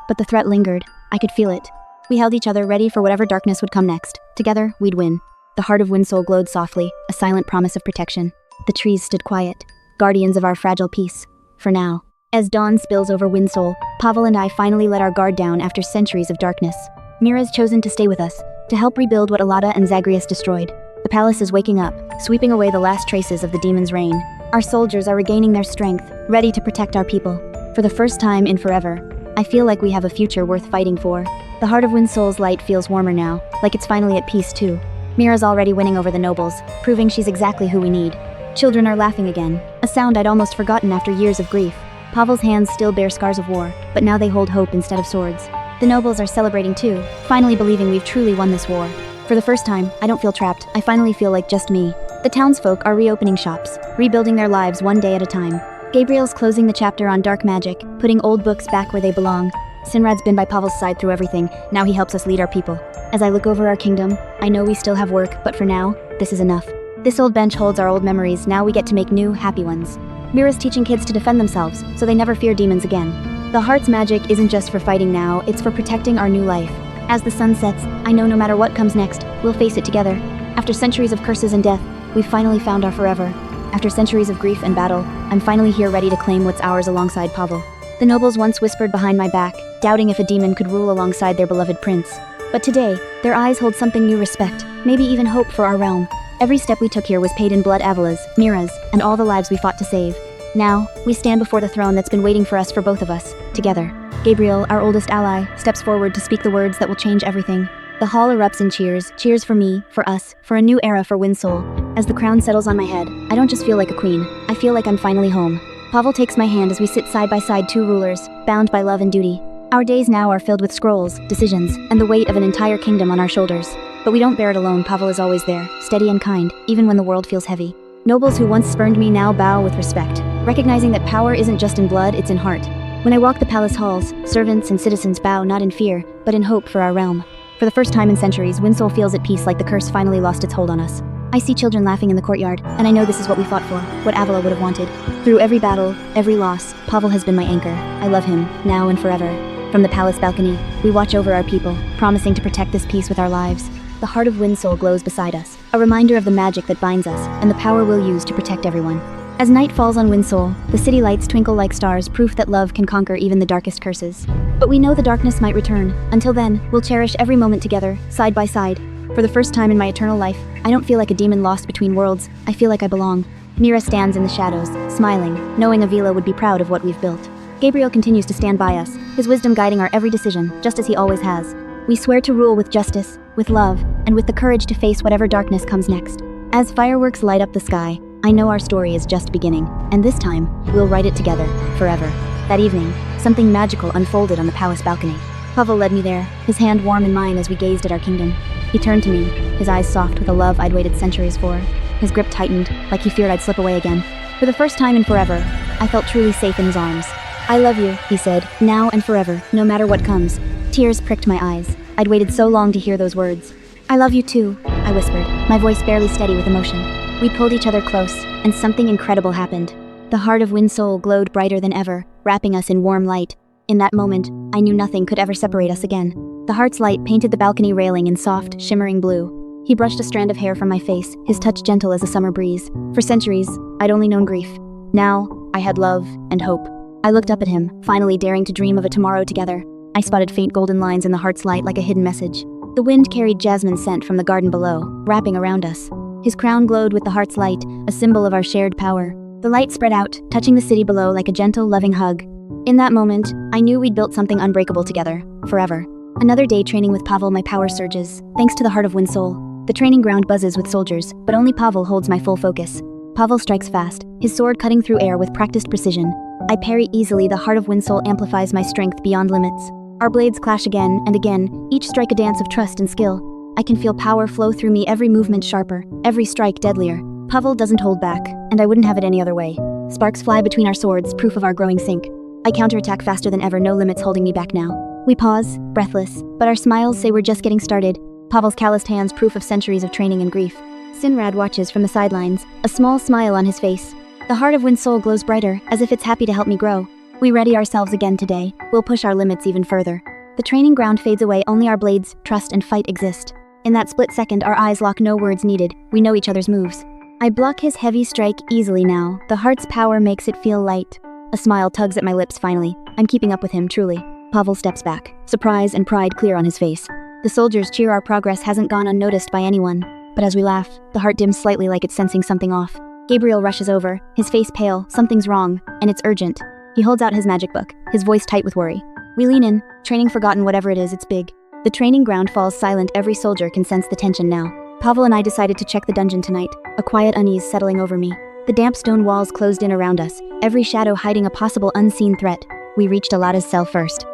A: But the threat lingered. I could feel it. We held each other ready for whatever darkness would come next. Together, we'd win. The heart of Windsoul glowed softly, a silent promise of protection. The trees stood quiet, guardians of our fragile peace. For now. As dawn spills over Windsoul, Pavel and I finally let our guard down after centuries of darkness. Mira's chosen to stay with us, to help rebuild what Alada and Zagreus destroyed. The palace is waking up, sweeping away the last traces of the demon's reign. Our soldiers are regaining their strength, ready to protect our people. For the first time in forever, I feel like we have a future worth fighting for. The heart of Windsoul's light feels warmer now, like it's finally at peace too. Mira's already winning over the nobles, proving she's exactly who we need. Children are laughing again, a sound I'd almost forgotten after years of grief. Pavel's hands still bear scars of war, but now they hold hope instead of swords. The nobles are celebrating too, finally believing we've truly won this war. For the first time, I don't feel trapped. I finally feel like just me. The townsfolk are reopening shops, rebuilding their lives one day at a time. Gabriel's closing the chapter on dark magic, putting old books back where they belong. Sinrad's been by Pavel's side through everything. Now he helps us lead our people. As I look over our kingdom, I know we still have work, but for now, this is enough. This old bench holds our old memories. Now we get to make new, happy ones. Mira's teaching kids to defend themselves, so they never fear demons again. The heart's magic isn't just for fighting now, it's for protecting our new life. As the sun sets, I know no matter what comes next, we'll face it together. After centuries of curses and death, we've finally found our forever. After centuries of grief and battle, I'm finally here ready to claim what's ours alongside Pavel. The nobles once whispered behind my back, doubting if a demon could rule alongside their beloved prince. But today, their eyes hold something new: respect, maybe even hope for our realm. Every step we took here was paid in blood: Avila's, Mira's, and all the lives we fought to save. Now, we stand before the throne that's been waiting for us, for both of us, together. Gabriel, our oldest ally, steps forward to speak the words that will change everything. The hall erupts in cheers, cheers for me, for us, for a new era for Windsoul. As the crown settles on my head, I don't just feel like a queen, I feel like I'm finally home. Pavel takes my hand as we sit side by side, two rulers, bound by love and duty. Our days now are filled with scrolls, decisions, and the weight of an entire kingdom on our shoulders. But we don't bear it alone. Pavel is always there, steady and kind, even when the world feels heavy. Nobles who once spurned me now bow with respect, recognizing that power isn't just in blood, it's in heart. When I walk the palace halls, servants and citizens bow not in fear, but in hope for our realm. For the first time in centuries, Windsole feels at peace, like the curse finally lost its hold on us. I see children laughing in the courtyard, and I know this is what we fought for, what Avila would have wanted. Through every battle, every loss, Pavel has been my anchor. I love him, now and forever. From the palace balcony, we watch over our people, promising to protect this peace with our lives. The heart of Windsole glows beside us, a reminder of the magic that binds us, and the power we'll use to protect everyone. As night falls on Windsole, the city lights twinkle like stars, proof that love can conquer even the darkest curses. But we know the darkness might return. Until then, we'll cherish every moment together, side by side. For the first time in my eternal life, I don't feel like a demon lost between worlds. I feel like I belong. Mira stands in the shadows, smiling, knowing Avila would be proud of what we've built. Gabriel continues to stand by us, his wisdom guiding our every decision, just as he always has. We swear to rule with justice, with love, and with the courage to face whatever darkness comes next. As fireworks light up the sky, I know our story is just beginning, and this time, we'll write it together, forever. That evening, something magical unfolded on the palace balcony. Pavel led me there, his hand warm in mine as we gazed at our kingdom. He turned to me, his eyes soft with a love I'd waited centuries for. His grip tightened, like he feared I'd slip away again. For the first time in forever, I felt truly safe in his arms. "I love you," he said, "now and forever, no matter what comes." Tears pricked my eyes. I'd waited so long to hear those words. "I love you too," I whispered, my voice barely steady with emotion. We pulled each other close, and something incredible happened. The heart of Windsole glowed brighter than ever, wrapping us in warm light. In that moment, I knew nothing could ever separate us again. The heart's light painted the balcony railing in soft, shimmering blue. He brushed a strand of hair from my face, his touch gentle as a summer breeze. For centuries, I'd only known grief. Now, I had love and hope. I looked up at him, finally daring to dream of a tomorrow together. I spotted faint golden lines in the heart's light like a hidden message. The wind carried jasmine scent from the garden below, wrapping around us. His crown glowed with the heart's light, a symbol of our shared power. The light spread out, touching the city below like a gentle, loving hug. In that moment, I knew we'd built something unbreakable together, forever. Another day training with Pavel, my power surges, thanks to the heart of Windsole. The training ground buzzes with soldiers, but only Pavel holds my full focus. Pavel strikes fast, his sword cutting through air with practiced precision. I parry easily, the heart of Windsole amplifies my strength beyond limits. Our blades clash again and again, each strike a dance of trust and skill. I can feel power flow through me, every movement sharper, every strike deadlier. Pavel doesn't hold back, and I wouldn't have it any other way. Sparks fly between our swords, proof of our growing sync. I counterattack faster than ever, no limits holding me back now. We pause, breathless, but our smiles say we're just getting started. Pavel's calloused hands, proof of centuries of training and grief. Sinrad watches from the sidelines, a small smile on his face. The heart of Windsole glows brighter, as if it's happy to help me grow. We ready ourselves again today. We'll push our limits even further. The training ground fades away, only our blades, trust and fight exist. In that split second, our eyes lock, no words needed. We know each other's moves. I block his heavy strike easily now. The heart's power makes it feel light. A smile tugs at my lips finally. I'm keeping up with him, truly. Pavel steps back, surprise and pride clear on his face. The soldiers cheer. Our progress hasn't gone unnoticed by anyone. But as we laugh, the heart dims slightly, like it's sensing something off. Gabriel rushes over, his face pale. Something's wrong, and it's urgent. He holds out his magic book, his voice tight with worry. We lean in, training forgotten, whatever it is, it's big. The training ground falls silent, every soldier can sense the tension now. Pavel and I decided to check the dungeon tonight, a quiet unease settling over me. The damp stone walls closed in around us, every shadow hiding a possible unseen threat. We reached Alada's cell first,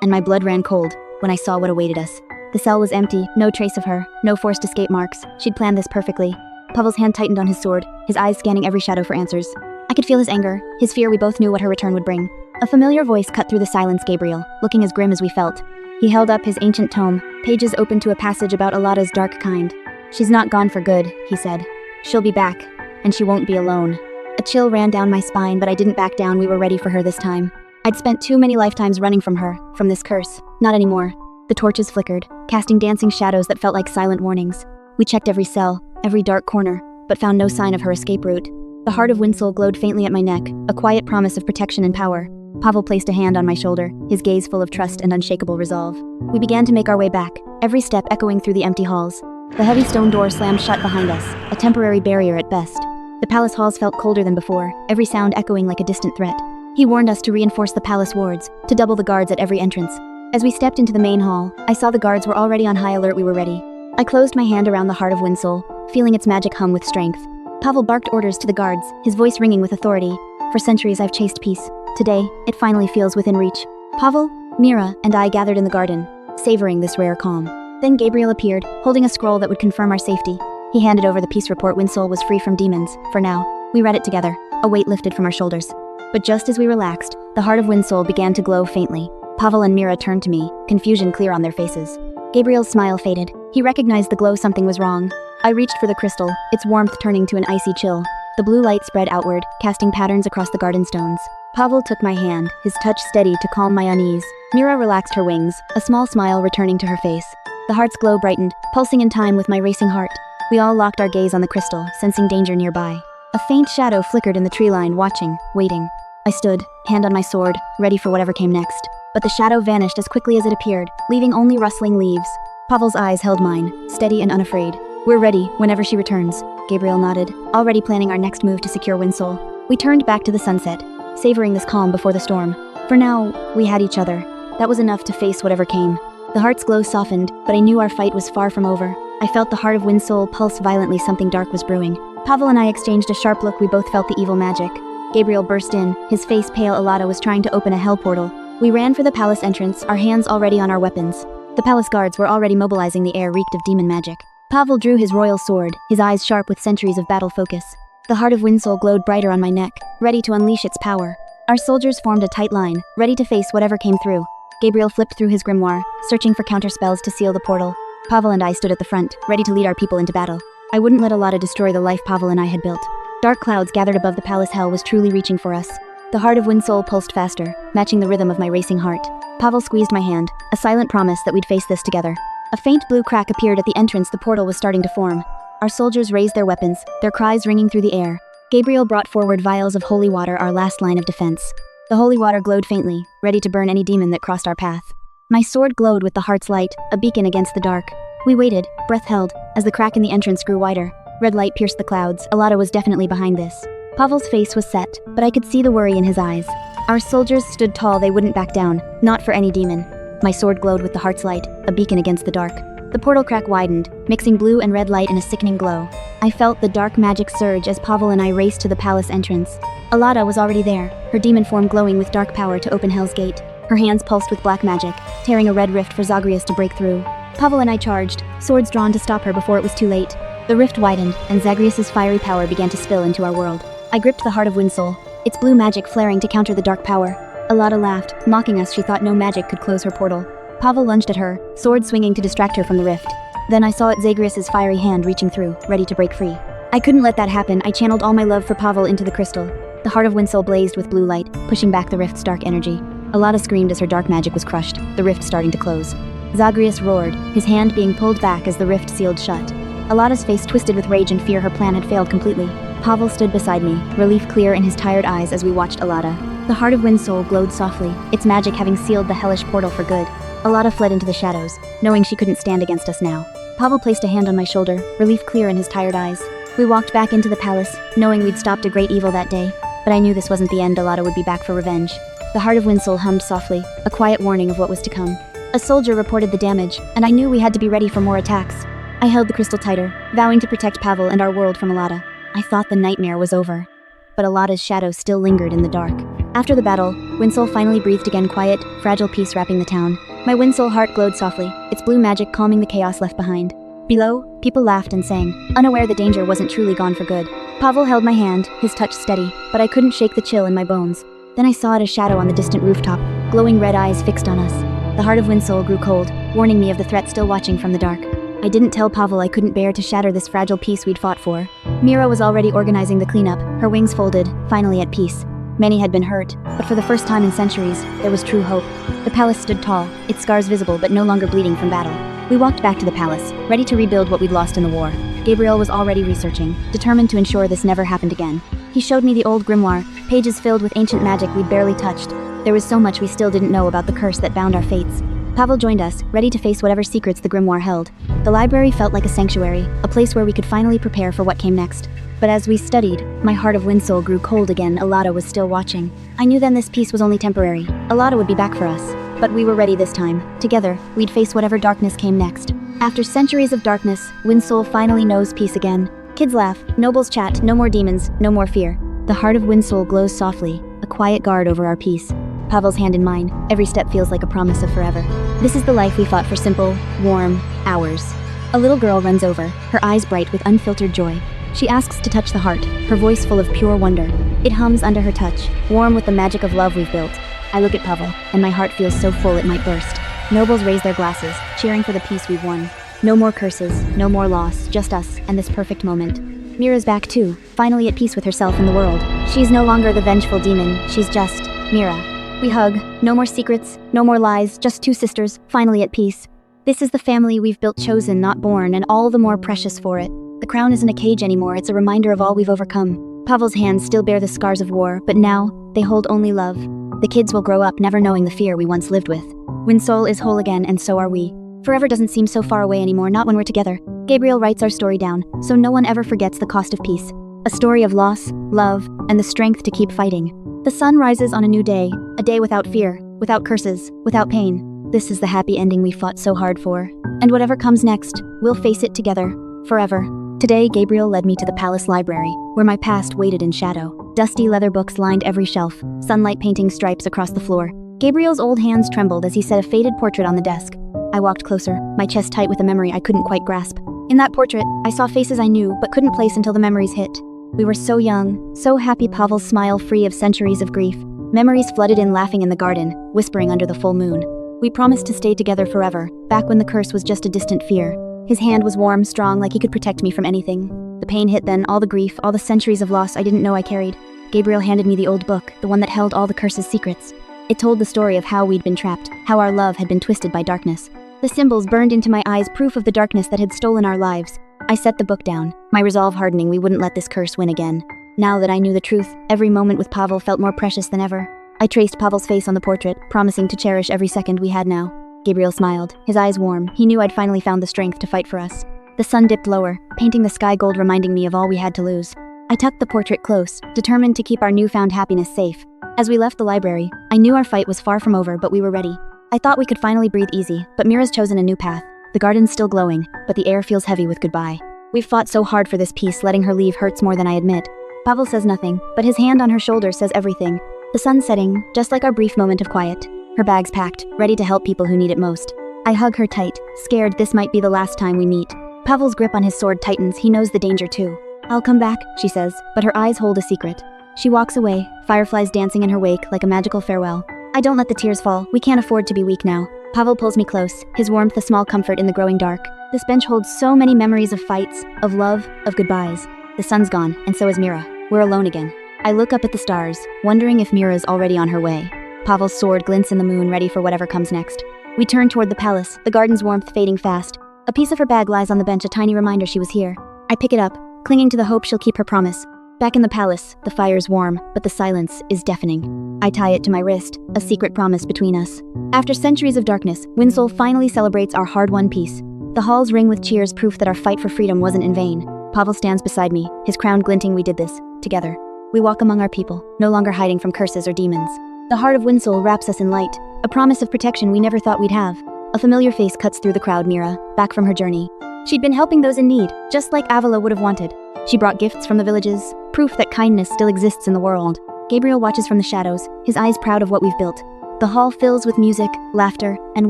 A: and my blood ran cold when I saw what awaited us. The cell was empty, no trace of her, no forced escape marks. She'd planned this perfectly. Pavel's hand tightened on his sword, his eyes scanning every shadow for answers. I could feel his anger, his fear. We both knew what her return would bring. A familiar voice cut through the silence. Gabriel, looking as grim as we felt. He held up his ancient tome, pages open to a passage about Alada's dark kind. "She's not gone for good," he said. "She'll be back, and she won't be alone." A chill ran down my spine, but I didn't back down. We were ready for her this time. I'd spent too many lifetimes running from her, from this curse. Not anymore. The torches flickered, casting dancing shadows that felt like silent warnings. We checked every cell, every dark corner, but found no sign of her escape route. The heart of Windsole glowed faintly at my neck, a quiet promise of protection and power. Pavel placed a hand on my shoulder, his gaze full of trust and unshakable resolve. We began to make our way back, every step echoing through the empty halls. The heavy stone door slammed shut behind us, a temporary barrier at best. The palace halls felt colder than before, every sound echoing like a distant threat. He warned us to reinforce the palace wards, to double the guards at every entrance. As we stepped into the main hall, I saw the guards were already on high alert. We were ready. I closed my hand around the heart of Windsole, feeling its magic hum with strength. Pavel barked orders to the guards, his voice ringing with authority. For centuries I've chased peace. Today, it finally feels within reach. Pavel, Mira, and I gathered in the garden, savoring this rare calm. Then Gabriel appeared, holding a scroll that would confirm our safety. He handed over the peace report. Winsol was free from demons, for now. We read it together, a weight lifted from our shoulders. But just as we relaxed, the heart of Winsol began to glow faintly. Pavel and Mira turned to me, confusion clear on their faces. Gabriel's smile faded. He recognized the glow. Something was wrong. I reached for the crystal, its warmth turning to an icy chill. The blue light spread outward, casting patterns across the garden stones. Pavel took my hand, his touch steady to calm my unease. Mira relaxed her wings, a small smile returning to her face. The heart's glow brightened, pulsing in time with my racing heart. We all locked our gaze on the crystal, sensing danger nearby. A faint shadow flickered in the tree line, watching, waiting. I stood, hand on my sword, ready for whatever came next. But the shadow vanished as quickly as it appeared, leaving only rustling leaves. Pavel's eyes held mine, steady and unafraid. We're ready, whenever she returns. Gabriel nodded, already planning our next move to secure Winsol. We turned back to the sunset, savoring this calm before the storm. For now, we had each other. That was enough to face whatever came. The heart's glow softened, but I knew our fight was far from over. I felt the heart of Winsol pulse violently. Something dark was brewing. Pavel and I exchanged a sharp look. We both felt the evil magic. Gabriel burst in, his face pale. Alada was trying to open a hell portal. We ran for the palace entrance, our hands already on our weapons. The palace guards were already mobilizing. The air reeked of demon magic. Pavel drew his royal sword, his eyes sharp with centuries of battle focus. The heart of Winsol glowed brighter on my neck, ready to unleash its power. Our soldiers formed a tight line, ready to face whatever came through. Gabriel flipped through his grimoire, searching for counterspells to seal the portal. Pavel and I stood at the front, ready to lead our people into battle. I wouldn't let Alada destroy the life Pavel and I had built. Dark clouds gathered above the palace. Hell was truly reaching for us. The heart of Winsol pulsed faster, matching the rhythm of my racing heart. Pavel squeezed my hand, a silent promise that we'd face this together. A faint blue crack appeared at the entrance. The portal was starting to form. Our soldiers raised their weapons, their cries ringing through the air. Gabriel brought forward vials of holy water, our last line of defense. The holy water glowed faintly, ready to burn any demon that crossed our path. My sword glowed with the heart's light, a beacon against the dark. We waited, breath held, as the crack in the entrance grew wider. Red light pierced the clouds. Alada was definitely behind this. Pavel's face was set, but I could see the worry in his eyes. Our soldiers stood tall. They wouldn't back down, not for any demon. My sword glowed with the heart's light, a beacon against the dark. The portal crack widened, mixing blue and red light in a sickening glow. I felt the dark magic surge as Pavel and I raced to the palace entrance. Alada was already there, her demon form glowing with dark power to open Hell's Gate. Her hands pulsed with black magic, tearing a red rift for Zagreus to break through. Pavel and I charged, swords drawn to stop her before it was too late. The rift widened, and Zagreus' fiery power began to spill into our world. I gripped the heart of Winsol, its blue magic flaring to counter the dark power. Alada laughed, mocking us. She thought no magic could close her portal. Pavel lunged at her, sword swinging to distract her from the rift. Then I saw Zagreus' fiery hand reaching through, ready to break free. I couldn't let that happen. I channeled all my love for Pavel into the crystal. The heart of Winsol blazed with blue light, pushing back the rift's dark energy. Alada screamed as her dark magic was crushed, the rift starting to close. Zagreus roared, his hand being pulled back as the rift sealed shut. Alada's face twisted with rage and fear. Her plan had failed completely. Pavel stood beside me, relief clear in his tired eyes as we watched Alada. The heart of Winsol glowed softly, its magic having sealed the hellish portal for good. Alada fled into the shadows, knowing she couldn't stand against us now. Pavel placed a hand on my shoulder, relief clear in his tired eyes. We walked back into the palace, knowing we'd stopped a great evil that day. But I knew this wasn't the end. Alada would be back for revenge. The heart of Winsol hummed softly, a quiet warning of what was to come. A soldier reported the damage, and I knew we had to be ready for more attacks. I held the crystal tighter, vowing to protect Pavel and our world from Alada. I thought the nightmare was over. But Alada's shadow still lingered in the dark. After the battle, Winsol finally breathed again, quiet, fragile peace wrapping the town. My Winsol heart glowed softly, its blue magic calming the chaos left behind. Below, people laughed and sang, unaware the danger wasn't truly gone for good. Pavel held my hand, his touch steady, but I couldn't shake the chill in my bones. Then I saw it, a shadow on the distant rooftop, glowing red eyes fixed on us. The heart of Winsol grew cold, warning me of the threat still watching from the dark. I didn't tell Pavel I couldn't bear to shatter this fragile peace we'd fought for. Mira was already organizing the cleanup, her wings folded, finally at peace. Many had been hurt, but for the first time in centuries, there was true hope. The palace stood tall, its scars visible but no longer bleeding from battle. We walked back to the palace, ready to rebuild what we'd lost in the war. Gabriel was already researching, determined to ensure this never happened again. He showed me the old grimoire, pages filled with ancient magic we'd barely touched. There was so much we still didn't know about the curse that bound our fates. Pavel joined us, ready to face whatever secrets the grimoire held. The library felt like a sanctuary, a place where we could finally prepare for what came next. But as we studied, my heart of Winsol grew cold again. Alada was still watching. I knew then this peace was only temporary. Alada would be back for us. But we were ready this time. Together, we'd face whatever darkness came next. After centuries of darkness, Windsoul finally knows peace again. Kids laugh, nobles chat, no more demons, no more fear. The heart of Windsoul glows softly, a quiet guard over our peace. Pavel's hand in mine, every step feels like a promise of forever. This is the life we fought for, simple, warm, hours. A little girl runs over, her eyes bright with unfiltered joy. She asks to touch the heart, her voice full of pure wonder. It hums under her touch, warm with the magic of love we've built. I look at Pavel, and my heart feels so full it might burst. Nobles raise their glasses, cheering for the peace we've won. No more curses, no more loss, just us, and this perfect moment. Mira's back too, finally at peace with herself and the world. She's no longer the vengeful demon, she's just Mira. We hug, no more secrets, no more lies, just two sisters, finally at peace. This is the family we've built, chosen, not born, and all the more precious for it. The crown isn't a cage anymore, it's a reminder of all we've overcome. Pavel's hands still bear the scars of war, but now, they hold only love. The kids will grow up never knowing the fear we once lived with. Windsoul is whole again, and so are we. Forever doesn't seem so far away anymore, not when we're together. Gabriel writes our story down, so no one ever forgets the cost of peace. A story of loss, love, and the strength to keep fighting. The sun rises on a new day, a day without fear, without curses, without pain. This is the happy ending we fought so hard for. And whatever comes next, we'll face it together, forever. Today, Gabriel led me to the palace library, where my past waited in shadow. Dusty leather books lined every shelf, sunlight painting stripes across the floor. Gabriel's old hands trembled as he set a faded portrait on the desk. I walked closer, my chest tight with a memory I couldn't quite grasp. In that portrait, I saw faces I knew but couldn't place until the memories hit. We were so young, so happy, Pavel's smile free of centuries of grief. Memories flooded in, laughing in the garden, whispering under the full moon. We promised to stay together forever, back when the curse was just a distant fear. His hand was warm, strong, like he could protect me from anything. The pain hit then, all the grief, all the centuries of loss I didn't know I carried. Gabriel handed me the old book, the one that held all the curse's secrets. It told the story of how we'd been trapped, how our love had been twisted by darkness. The symbols burned into my eyes, proof of the darkness that had stolen our lives. I set the book down, my resolve hardening we wouldn't let this curse win again. Now that I knew the truth, every moment with Pavel felt more precious than ever. I traced Pavel's face on the portrait, promising to cherish every second we had now. Gabriel smiled, his eyes warm. He knew I'd finally found the strength to fight for us. The sun dipped lower, painting the sky gold, reminding me of all we had to lose. I tucked the portrait close, determined to keep our newfound happiness safe. As we left the library, I knew our fight was far from over, but we were ready. I thought we could finally breathe easy, but Mira's chosen a new path. The garden's still glowing, but the air feels heavy with goodbye. We've fought so hard for this peace, letting her leave hurts more than I admit. Pavel says nothing, but his hand on her shoulder says everything. The sun's setting, just like our brief moment of quiet. Her bag's packed, ready to help people who need it most. I hug her tight, scared this might be the last time we meet. Pavel's grip on his sword tightens, he knows the danger too. I'll come back, she says, but her eyes hold a secret. She walks away, fireflies dancing in her wake like a magical farewell. I don't let the tears fall, we can't afford to be weak now. Pavel pulls me close, his warmth a small comfort in the growing dark. This bench holds so many memories of fights, of love, of goodbyes. The sun's gone, and so is Mira. We're alone again. I look up at the stars, wondering if Mira's already on her way. Pavel's sword glints in the moon, ready for whatever comes next. We turn toward the palace, the garden's warmth fading fast. A piece of her bag lies on the bench, a tiny reminder she was here. I pick it up, clinging to the hope she'll keep her promise. Back in the palace, the fire's warm, but the silence is deafening. I tie it to my wrist, a secret promise between us. After centuries of darkness, Windsoul finally celebrates our hard-won peace. The halls ring with cheers, proof that our fight for freedom wasn't in vain. Pavel stands beside me, his crown glinting. We did this, together. We walk among our people, no longer hiding from curses or demons. The heart of Windsoul wraps us in light, a promise of protection we never thought we'd have. A familiar face cuts through the crowd, Mira, back from her journey. She'd been helping those in need, just like Avila would have wanted. She brought gifts from the villages, proof that kindness still exists in the world. Gabriel watches from the shadows, his eyes proud of what we've built. The hall fills with music, laughter, and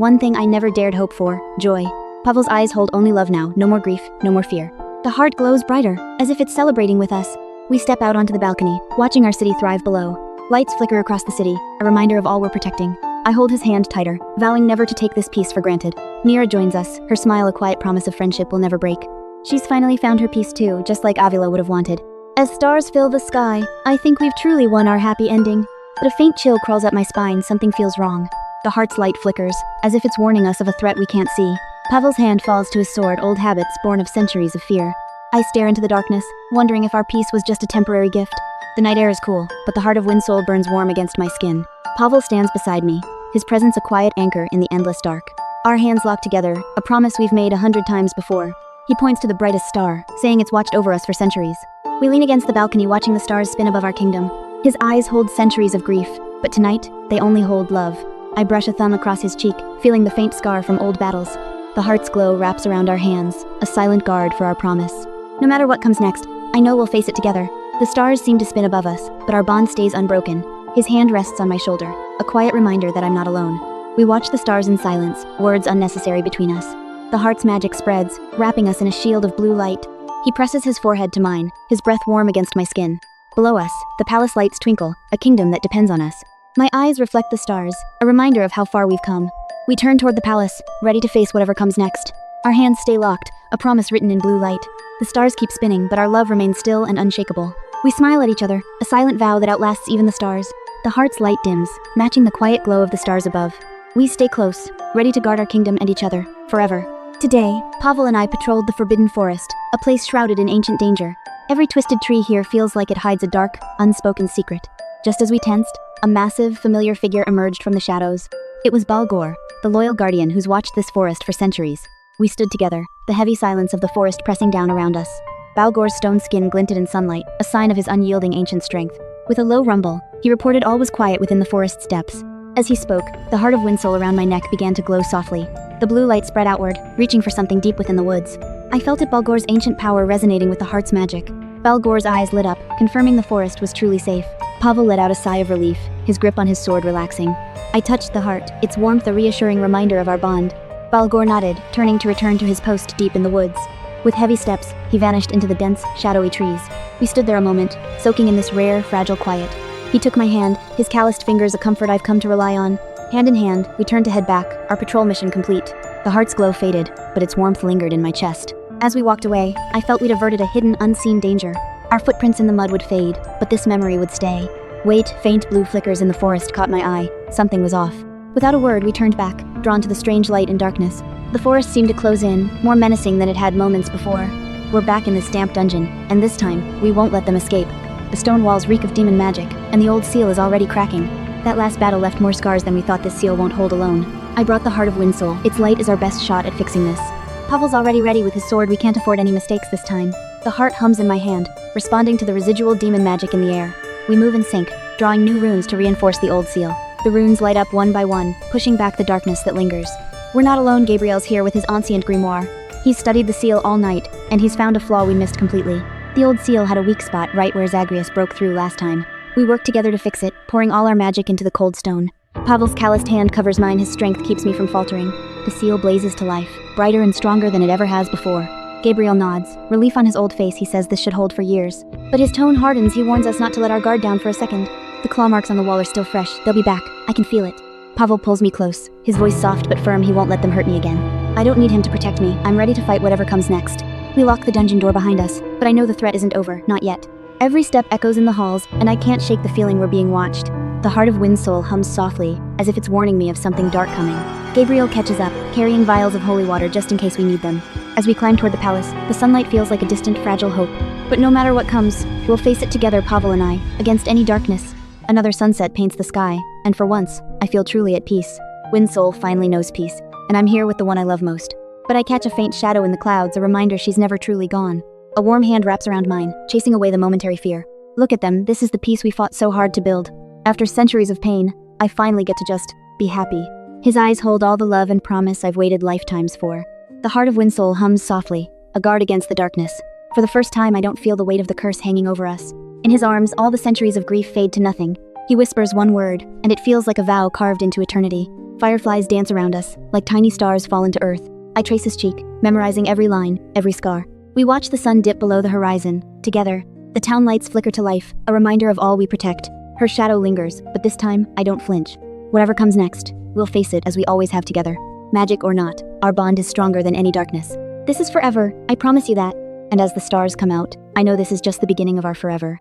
A: one thing I never dared hope for, joy. Pavel's eyes hold only love now, no more grief, no more fear. The heart glows brighter, as if it's celebrating with us. We step out onto the balcony, watching our city thrive below. Lights flicker across the city, a reminder of all we're protecting. I hold his hand tighter, vowing never to take this peace for granted. Mira joins us, her smile a quiet promise of friendship we'll never break. She's finally found her peace too, just like Avila would have wanted. As stars fill the sky, I think we've truly won our happy ending. But a faint chill crawls up my spine, something feels wrong. The heart's light flickers, as if it's warning us of a threat we can't see. Pavel's hand falls to his sword, old habits born of centuries of fear. I stare into the darkness, wondering if our peace was just a temporary gift. The night air is cool, but the heart of Windsoul burns warm against my skin. Pavel stands beside me, his presence a quiet anchor in the endless dark. Our hands lock together, a promise we've made 100 times before. He points to the brightest star, saying it's watched over us for centuries. We lean against the balcony, watching the stars spin above our kingdom. His eyes hold centuries of grief, but tonight, they only hold love. I brush a thumb across his cheek, feeling the faint scar from old battles. The heart's glow wraps around our hands, a silent guard for our promise. No matter what comes next, I know we'll face it together. The stars seem to spin above us, but our bond stays unbroken. His hand rests on my shoulder, a quiet reminder that I'm not alone. We watch the stars in silence, words unnecessary between us. The heart's magic spreads, wrapping us in a shield of blue light. He presses his forehead to mine, his breath warm against my skin. Below us, the palace lights twinkle, a kingdom that depends on us. My eyes reflect the stars, a reminder of how far we've come. We turn toward the palace, ready to face whatever comes next. Our hands stay locked, a promise written in blue light. The stars keep spinning, but our love remains still and unshakable. We smile at each other, a silent vow that outlasts even the stars. The heart's light dims, matching the quiet glow of the stars above. We stay close, ready to guard our kingdom and each other, forever. Today, Pavel and I patrolled the Forbidden Forest, a place shrouded in ancient danger. Every twisted tree here feels like it hides a dark, unspoken secret. Just as we tensed, a massive, familiar figure emerged from the shadows. It was Balgor, the loyal guardian who's watched this forest for centuries. We stood together, the heavy silence of the forest pressing down around us. Balgor's stone skin glinted in sunlight, a sign of his unyielding ancient strength. With a low rumble, he reported all was quiet within the forest's depths. As he spoke, the heart of Winsol around my neck began to glow softly. The blue light spread outward, reaching for something deep within the woods. I felt it Balgor's ancient power resonating with the heart's magic. Balgor's eyes lit up, confirming the forest was truly safe. Pavel let out a sigh of relief, his grip on his sword relaxing. I touched the heart, its warmth a reassuring reminder of our bond. Balgor nodded, turning to return to his post deep in the woods. With heavy steps, he vanished into the dense, shadowy trees. We stood there a moment, soaking in this rare, fragile quiet. He took my hand, his calloused fingers a comfort I've come to rely on. Hand in hand, we turned to head back, our patrol mission complete. The heart's glow faded, but its warmth lingered in my chest. As we walked away, I felt we'd averted a hidden, unseen danger. Our footprints in the mud would fade, but this memory would stay. Wait, faint blue flickers in the forest caught my eye. Something was off. Without a word, we turned back, drawn to the strange light and darkness. The forest seemed to close in, more menacing than it had moments before. We're back in this damp dungeon, and this time, we won't let them escape. The stone walls reek of demon magic, and the old seal is already cracking. That last battle left more scars than we thought this seal won't hold alone. I brought the heart of Winsol. Its light is our best shot at fixing this. Pavel's already ready with his sword. We can't afford any mistakes this time. The heart hums in my hand, responding to the residual demon magic in the air. We move in sync, drawing new runes to reinforce the old seal. The runes light up one by one, pushing back the darkness that lingers. We're not alone. Gabriel's here with his ancient grimoire. He's studied the seal all night, and he's found a flaw we missed completely. The old seal had a weak spot right where Zagreus broke through last time. We worked together to fix it, pouring all our magic into the cold stone. Pavel's calloused hand covers mine. His strength keeps me from faltering. The seal blazes to life, brighter and stronger than it ever has before. Gabriel nods, relief on his old face. He says this should hold for years. But his tone hardens. He warns us not to let our guard down for a second. The claw marks on the wall are still fresh. They'll be back. I can feel it. Pavel pulls me close, his voice soft but firm. He won't let them hurt me again. I don't need him to protect me. I'm ready to fight whatever comes next. We lock the dungeon door behind us, but I know the threat isn't over, not yet. Every step echoes in the halls, and I can't shake the feeling we're being watched. The heart of Winsol hums softly, as if it's warning me of something dark coming. Gabriel catches up, carrying vials of holy water just in case we need them. As we climb toward the palace, the sunlight feels like a distant, fragile hope. But no matter what comes, we'll face it together, Pavel and I, against any darkness. Another sunset paints the sky, and for once, I feel truly at peace. Winsol finally knows peace, and I'm here with the one I love most. But I catch a faint shadow in the clouds, a reminder she's never truly gone. A warm hand wraps around mine, chasing away the momentary fear. Look at them, this is the peace we fought so hard to build. After centuries of pain, I finally get to just be happy. His eyes hold all the love and promise I've waited lifetimes for. The heart of Winsol hums softly, a guard against the darkness. For the first time, I don't feel the weight of the curse hanging over us. In his arms, all the centuries of grief fade to nothing. He whispers one word, and it feels like a vow carved into eternity. Fireflies dance around us, like tiny stars fall into earth. I trace his cheek, memorizing every line, every scar. We watch the sun dip below the horizon. Together, the town lights flicker to life, a reminder of all we protect. Her shadow lingers, but this time, I don't flinch. Whatever comes next, we'll face it as we always have together. Magic or not, our bond is stronger than any darkness. This is forever, I promise you that. And as the stars come out, I know this is just the beginning of our forever.